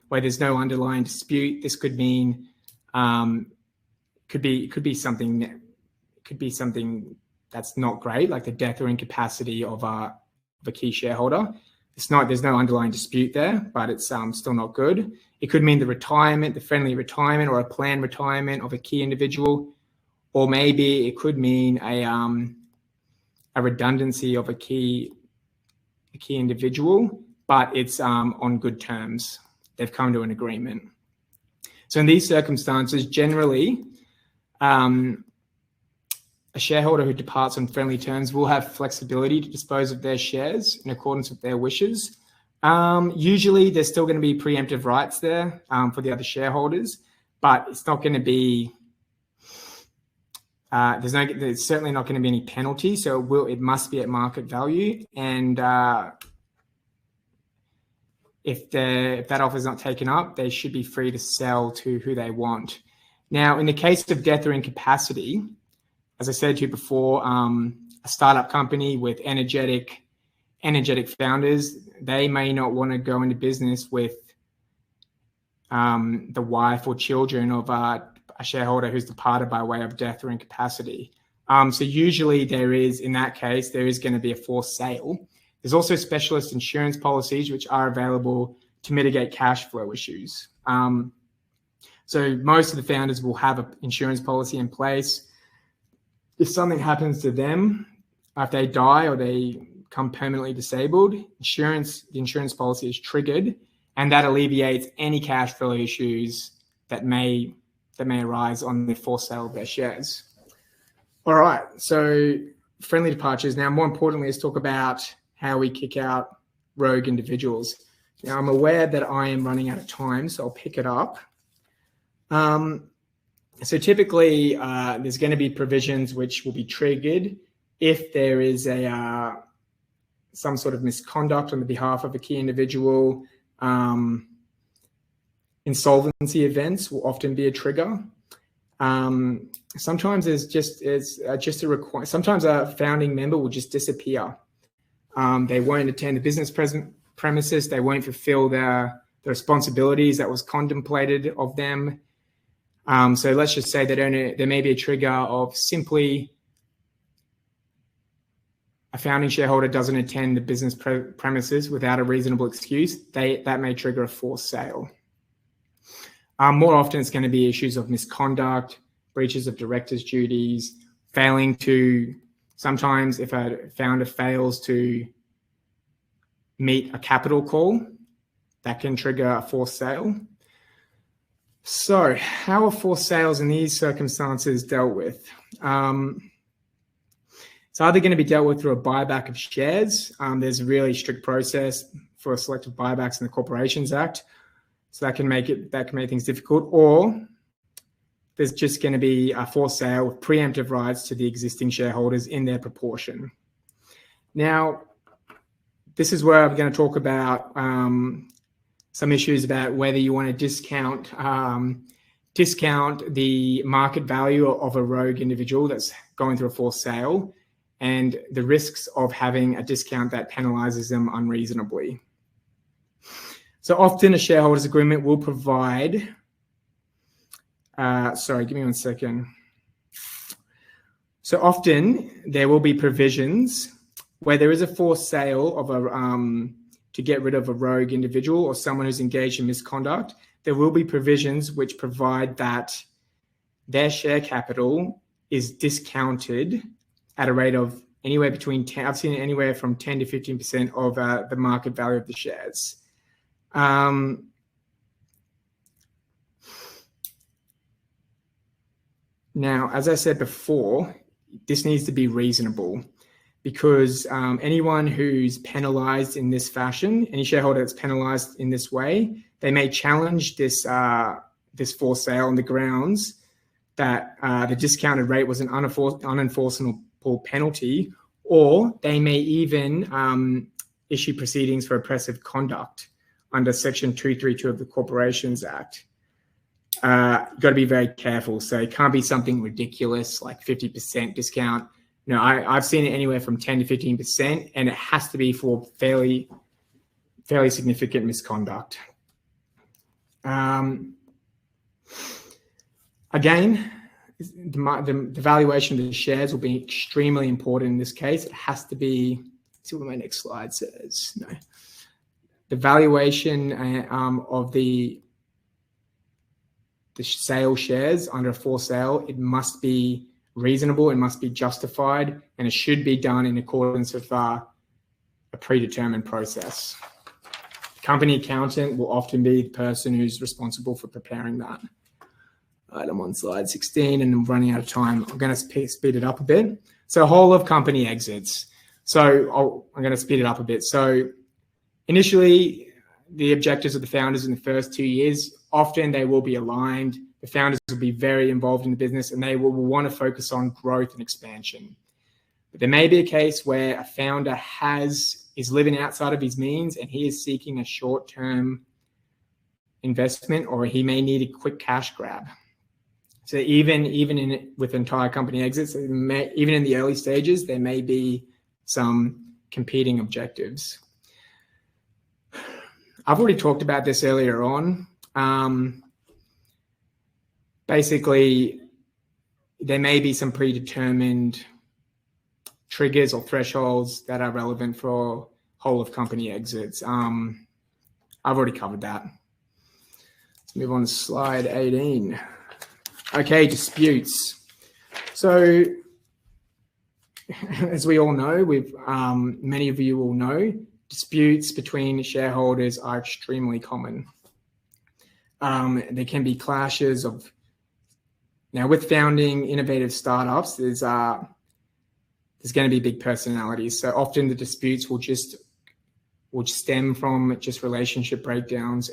where there's no underlying dispute, this could mean could be something that's not great, like the death or incapacity of a key shareholder. There's no underlying dispute there, but it's still not good. It could mean the friendly retirement or a planned retirement of a key individual, or maybe it could mean a redundancy of a key individual, but it's on good terms. They've come to an agreement. So in these circumstances, generally, a shareholder who departs on friendly terms will have flexibility to dispose of their shares in accordance with their wishes. Usually, there's still going to be preemptive rights there for the other shareholders, but it's not going to be. There's certainly not going to be any penalty, so it must be at market value. And if that offer is not taken up, they should be free to sell to who they want. Now, in the case of death or incapacity, as I said to you before, a startup company with energetic founders, they may not want to go into business with the wife or children of a shareholder who's departed by way of death or incapacity. So usually in that case, there is going to be a forced sale. There's also specialist insurance policies which are available to mitigate cash flow issues. So most of the founders will have an insurance policy in place. If something happens to them, if they die or they become permanently disabled, the insurance policy is triggered, and that alleviates any cash flow issues that may arise on the for sale of their shares. All right, so friendly departures. Now, more importantly, let's talk about how we kick out rogue individuals. Now, I'm aware that I am running out of time, so I'll pick it up. So typically, there's going to be provisions which will be triggered if there is some sort of misconduct on the behalf of a key individual. Insolvency events will often be a trigger. Sometimes it's just a requirement. Sometimes a founding member will just disappear. They won't attend the business premises. They won't fulfill the responsibilities that was contemplated of them. So let's just say that there may be a trigger of simply a founding shareholder doesn't attend the business premises without a reasonable excuse. That may trigger a forced sale. More often, it's going to be issues of misconduct, breaches of directors' duties, sometimes if a founder fails to meet a capital call, that can trigger a forced sale. So how are forced sales in these circumstances dealt with? It's either going to be dealt with through a buyback of shares. There's a really strict process for selective buybacks in the Corporations Act. So that can make things difficult, or there's just going to be a forced sale with preemptive rights to the existing shareholders in their proportion. Now, this is where I'm going to talk about some issues about whether you want to discount the market value of a rogue individual that's going through a forced sale, and the risks of having a discount that penalizes them unreasonably. So often a shareholders agreement will provide, sorry, give me 1 second. So often there will be provisions where there is a forced sale of to get rid of a rogue individual or someone who's engaged in misconduct. There will be provisions which provide that their share capital is discounted at a rate of anywhere between 10, I've seen it anywhere from 10 to 15% of the market value of the shares. Now, as I said before, this needs to be reasonable, because anyone who's penalized in this fashion, any shareholder that's penalized in this way, they may challenge this forced sale on the grounds that the discounted rate was an unenforceable penalty, or they may even issue proceedings for oppressive conduct under Section 232 of the Corporations Act. You've got to be very careful. So it can't be something ridiculous like 50% discount. No, I've seen it anywhere from 10 to 15%, and it has to be for fairly significant misconduct. Again, the valuation of the shares will be extremely important in this case. It has to be, let's see what my next slide says. No. The valuation of the sale shares under a forced sale, it must be reasonable, it must be justified, and it should be done in accordance with a predetermined process. The company accountant will often be the person who's responsible for preparing that. Right, I'm on slide 16 and I'm running out of time. I'm going to speed it up a bit. So whole of company exits. So I'm going to speed it up a bit. So initially, the objectives of the founders in the first 2 years, often they will be aligned. The founders will be very involved in the business, and they will want to focus on growth and expansion. But there may be a case where a founder is living outside of his means and he is seeking a short-term investment, or he may need a quick cash grab. So even with entire company exits, even in the early stages, there may be some competing objectives. I've already talked about this earlier on. Basically, there may be some predetermined triggers or thresholds that are relevant for whole of company exits. I've already covered that. Let's move on to slide 18. Okay, disputes. So as we all know, many of you will know, disputes between shareholders are extremely common. There can be clashes of, now with founding innovative startups, there's going to be big personalities. So often the disputes will stem from just relationship breakdowns,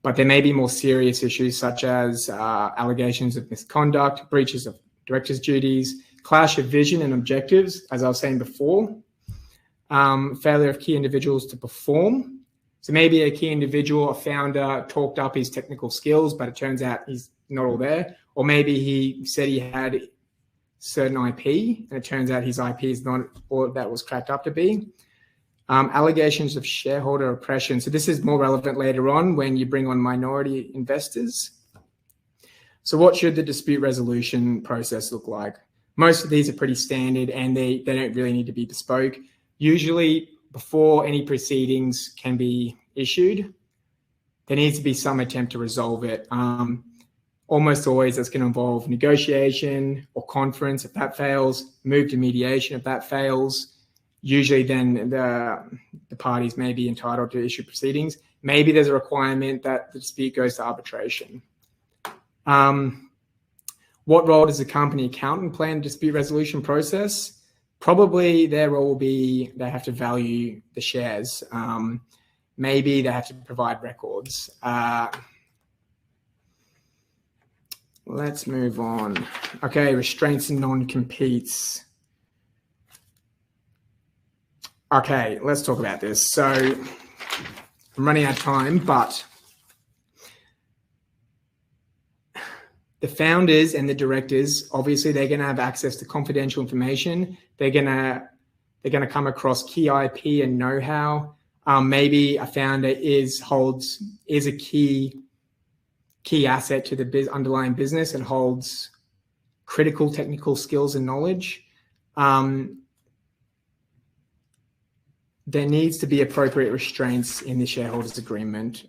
but there may be more serious issues such as allegations of misconduct, breaches of directors' duties, clash of vision and objectives, as I was saying before, failure of key individuals to perform. So maybe a key individual, a founder, talked up his technical skills, but it turns out he's not all there. Or maybe he said he had certain IP, and it turns out his IP is not all that was cracked up to be. Allegations of shareholder oppression. So this is more relevant later on when you bring on minority investors. So what should the dispute resolution process look like? Most of these are pretty standard, and they don't really need to be bespoke. Usually, before any proceedings can be issued, there needs to be some attempt to resolve it. Almost always that's going to involve negotiation or conference. If that fails, move to mediation. If that fails, usually then the parties may be entitled to issue proceedings. Maybe there's a requirement that the dispute goes to arbitration. What role does the company accountant play in the dispute resolution process? Probably their role will be they have to value the shares. Maybe they have to provide records. Let's move on. Okay, restraints and non-competes. Okay, let's talk about this. So I'm running out of time, but the founders and the directors, obviously they're going to have access to confidential information. They're going to come across key IP and know-how. Maybe a founder is a key asset to the underlying business and holds critical technical skills and knowledge. There needs to be appropriate restraints in the shareholders agreement.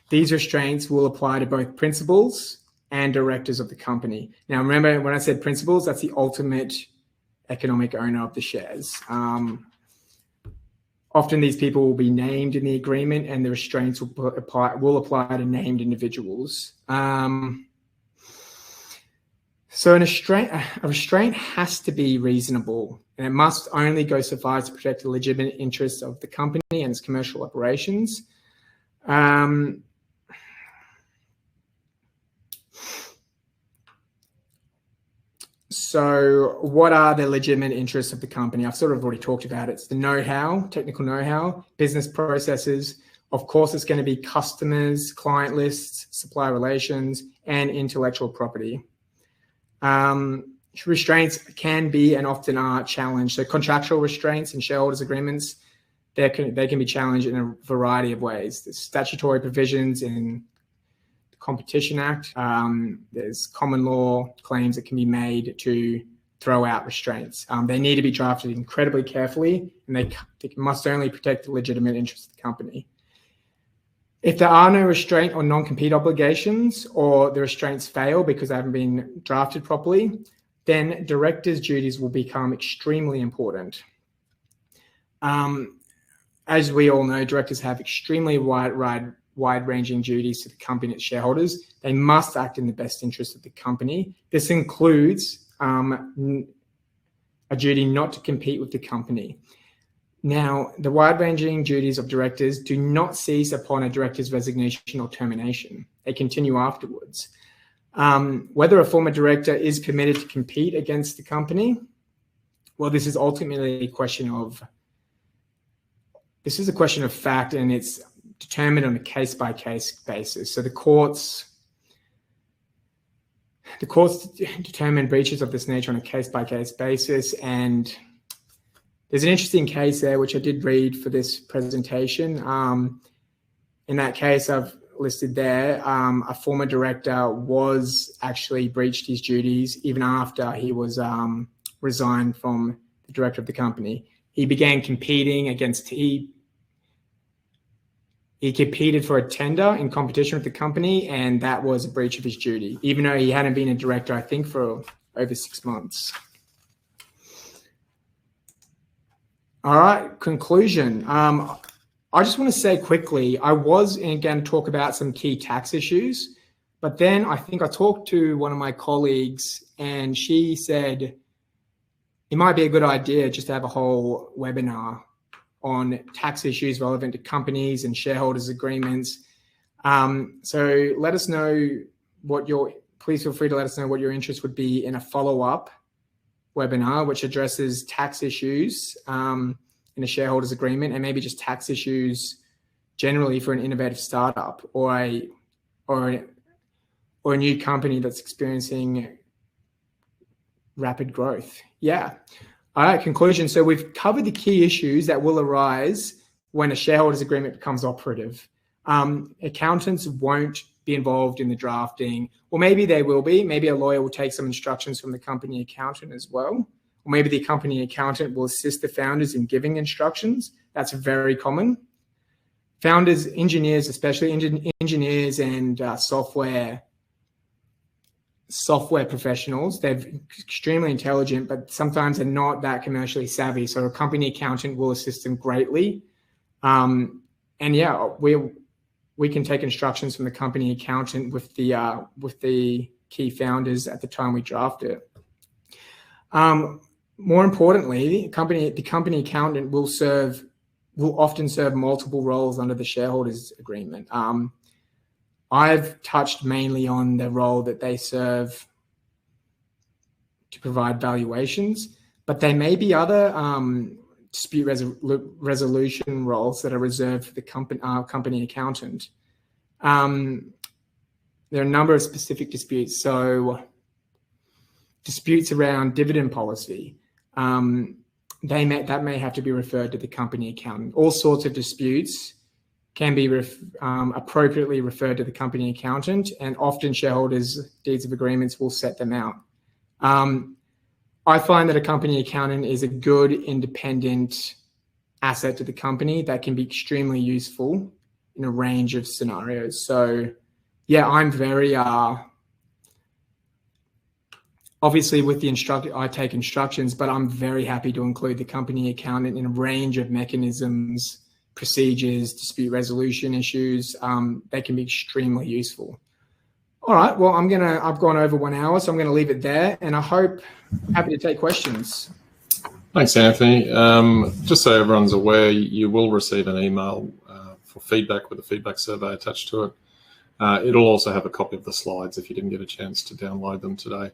These restraints will apply to both principals and directors of the company. Now, remember when I said principals, that's the ultimate economic owner of the shares. Often these people will be named in the agreement, and the restraints will apply to named individuals. So a restraint has to be reasonable, and it must only go so far as to protect the legitimate interests of the company and its commercial operations. So what are the legitimate interests of the company? I've sort of already talked about it. It's the know-how, technical know-how, business processes. Of course, it's going to be customers, client lists, supplier relations, and intellectual property. Restraints can be and often are challenged. So contractual restraints and shareholders agreements, they can be challenged in a variety of ways. There's statutory provisions in the Competition Act. There's common law claims that can be made to throw out restraints. They need to be drafted incredibly carefully, and they must only protect the legitimate interests of the company. If there are no restraint or non-compete obligations, or the restraints fail because they haven't been drafted properly, then directors' duties will become extremely important. As we all know, directors have extremely wide-ranging duties to the company and its shareholders. They must act in the best interest of the company. This includes a duty not to compete with the company. Now, the wide-ranging duties of directors do not cease upon a director's resignation or termination. They continue afterwards. Whether a former director is permitted to compete against the company, well, this is ultimately a question of fact, and it's determined on a case-by-case basis. So the courts determine breaches of this nature on a case-by-case basis, and there's an interesting case there, which I did read for this presentation. In that case, I've listed there, a former director was actually breached his duties even after he was resigned from the director of the company. He began competing he competed for a tender in competition with the company, and that was a breach of his duty, even though he hadn't been a director, I think, for over 6 months. All right, conclusion. I just want to say quickly, I was going to talk about some key tax issues, but then I think I talked to one of my colleagues and she said it might be a good idea just to have a whole webinar on tax issues relevant to companies and shareholders agreements. So let us know please feel free to let us know what your interest would be in a follow-up webinar, which addresses tax issues in a shareholders agreement, and maybe just tax issues generally for an innovative startup or a new company that's experiencing rapid growth. Yeah. All right, conclusion. So we've covered the key issues that will arise when a shareholders agreement becomes operative. Accountants won't be involved in the drafting, or maybe they will be. Maybe a lawyer will take some instructions from the company accountant as well. Or maybe the company accountant will assist the founders in giving instructions. That's very common. Founders, engineers, especially engineers and software professionals, they're extremely intelligent, but sometimes they're not that commercially savvy. So a company accountant will assist them greatly. And yeah, we can take instructions from the company accountant with the key founders at the time we draft it. More importantly, the company accountant will often serve multiple roles under the shareholders agreement. I've touched mainly on the role that they serve to provide valuations, but there may be other dispute resolution roles that are reserved for the company accountant. There are a number of specific disputes. So disputes around dividend policy, that may have to be referred to the company accountant. All sorts of disputes can be appropriately referred to the company accountant, and often shareholders' deeds of agreements will set them out. I find that a company accountant is a good independent asset to the company that can be extremely useful in a range of scenarios. So yeah, I'm very, obviously with the I take instructions, but I'm very happy to include the company accountant in a range of mechanisms, procedures, dispute resolution issues. They can be extremely useful. All right, well, I've gone over 1 hour, so I'm going to leave it there, and happy to take questions. Thanks, Anthony. Just so everyone's aware, you will receive an email for feedback with a feedback survey attached to it. It'll also have a copy of the slides if you didn't get a chance to download them today.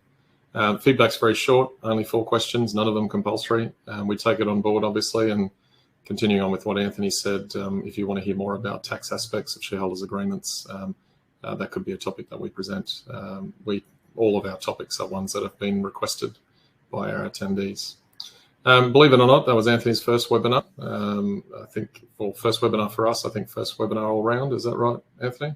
Feedback's very short, only 4 questions, none of them compulsory. We take it on board, obviously, and continuing on with what Anthony said, if you want to hear more about tax aspects of shareholders agreements, that could be a topic that we present. All of our topics are ones that have been requested by our attendees. Believe it or not, that was Anthony's first webinar. I think, well, first webinar for us, I think first webinar all round. Is that right, Anthony?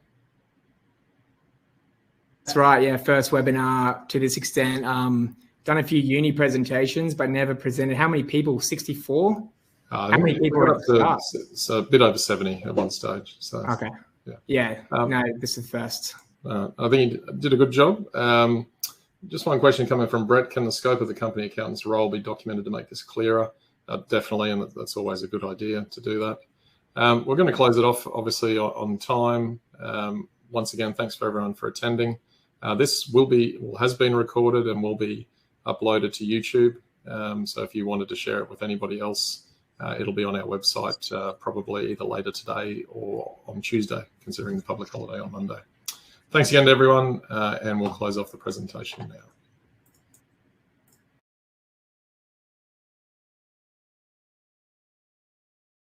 That's right, yeah, first webinar to this extent. Done a few uni presentations, but never presented. How many people? 64? How many people were at the start? So a bit over 70 at one stage. So, okay. Yeah. No, this is first. I think you did a good job. Just one question coming from Brett. Can the scope of the company accountant's role be documented to make this clearer? Definitely, and that's always a good idea to do that. We're going to close it off, obviously, on time. Once again, thanks for everyone for attending. This has been recorded and will be uploaded to YouTube. So if you wanted to share it with anybody else, it'll be on our website probably either later today or on Tuesday, considering the public holiday on Monday. Thanks again to everyone, and we'll close off the presentation now.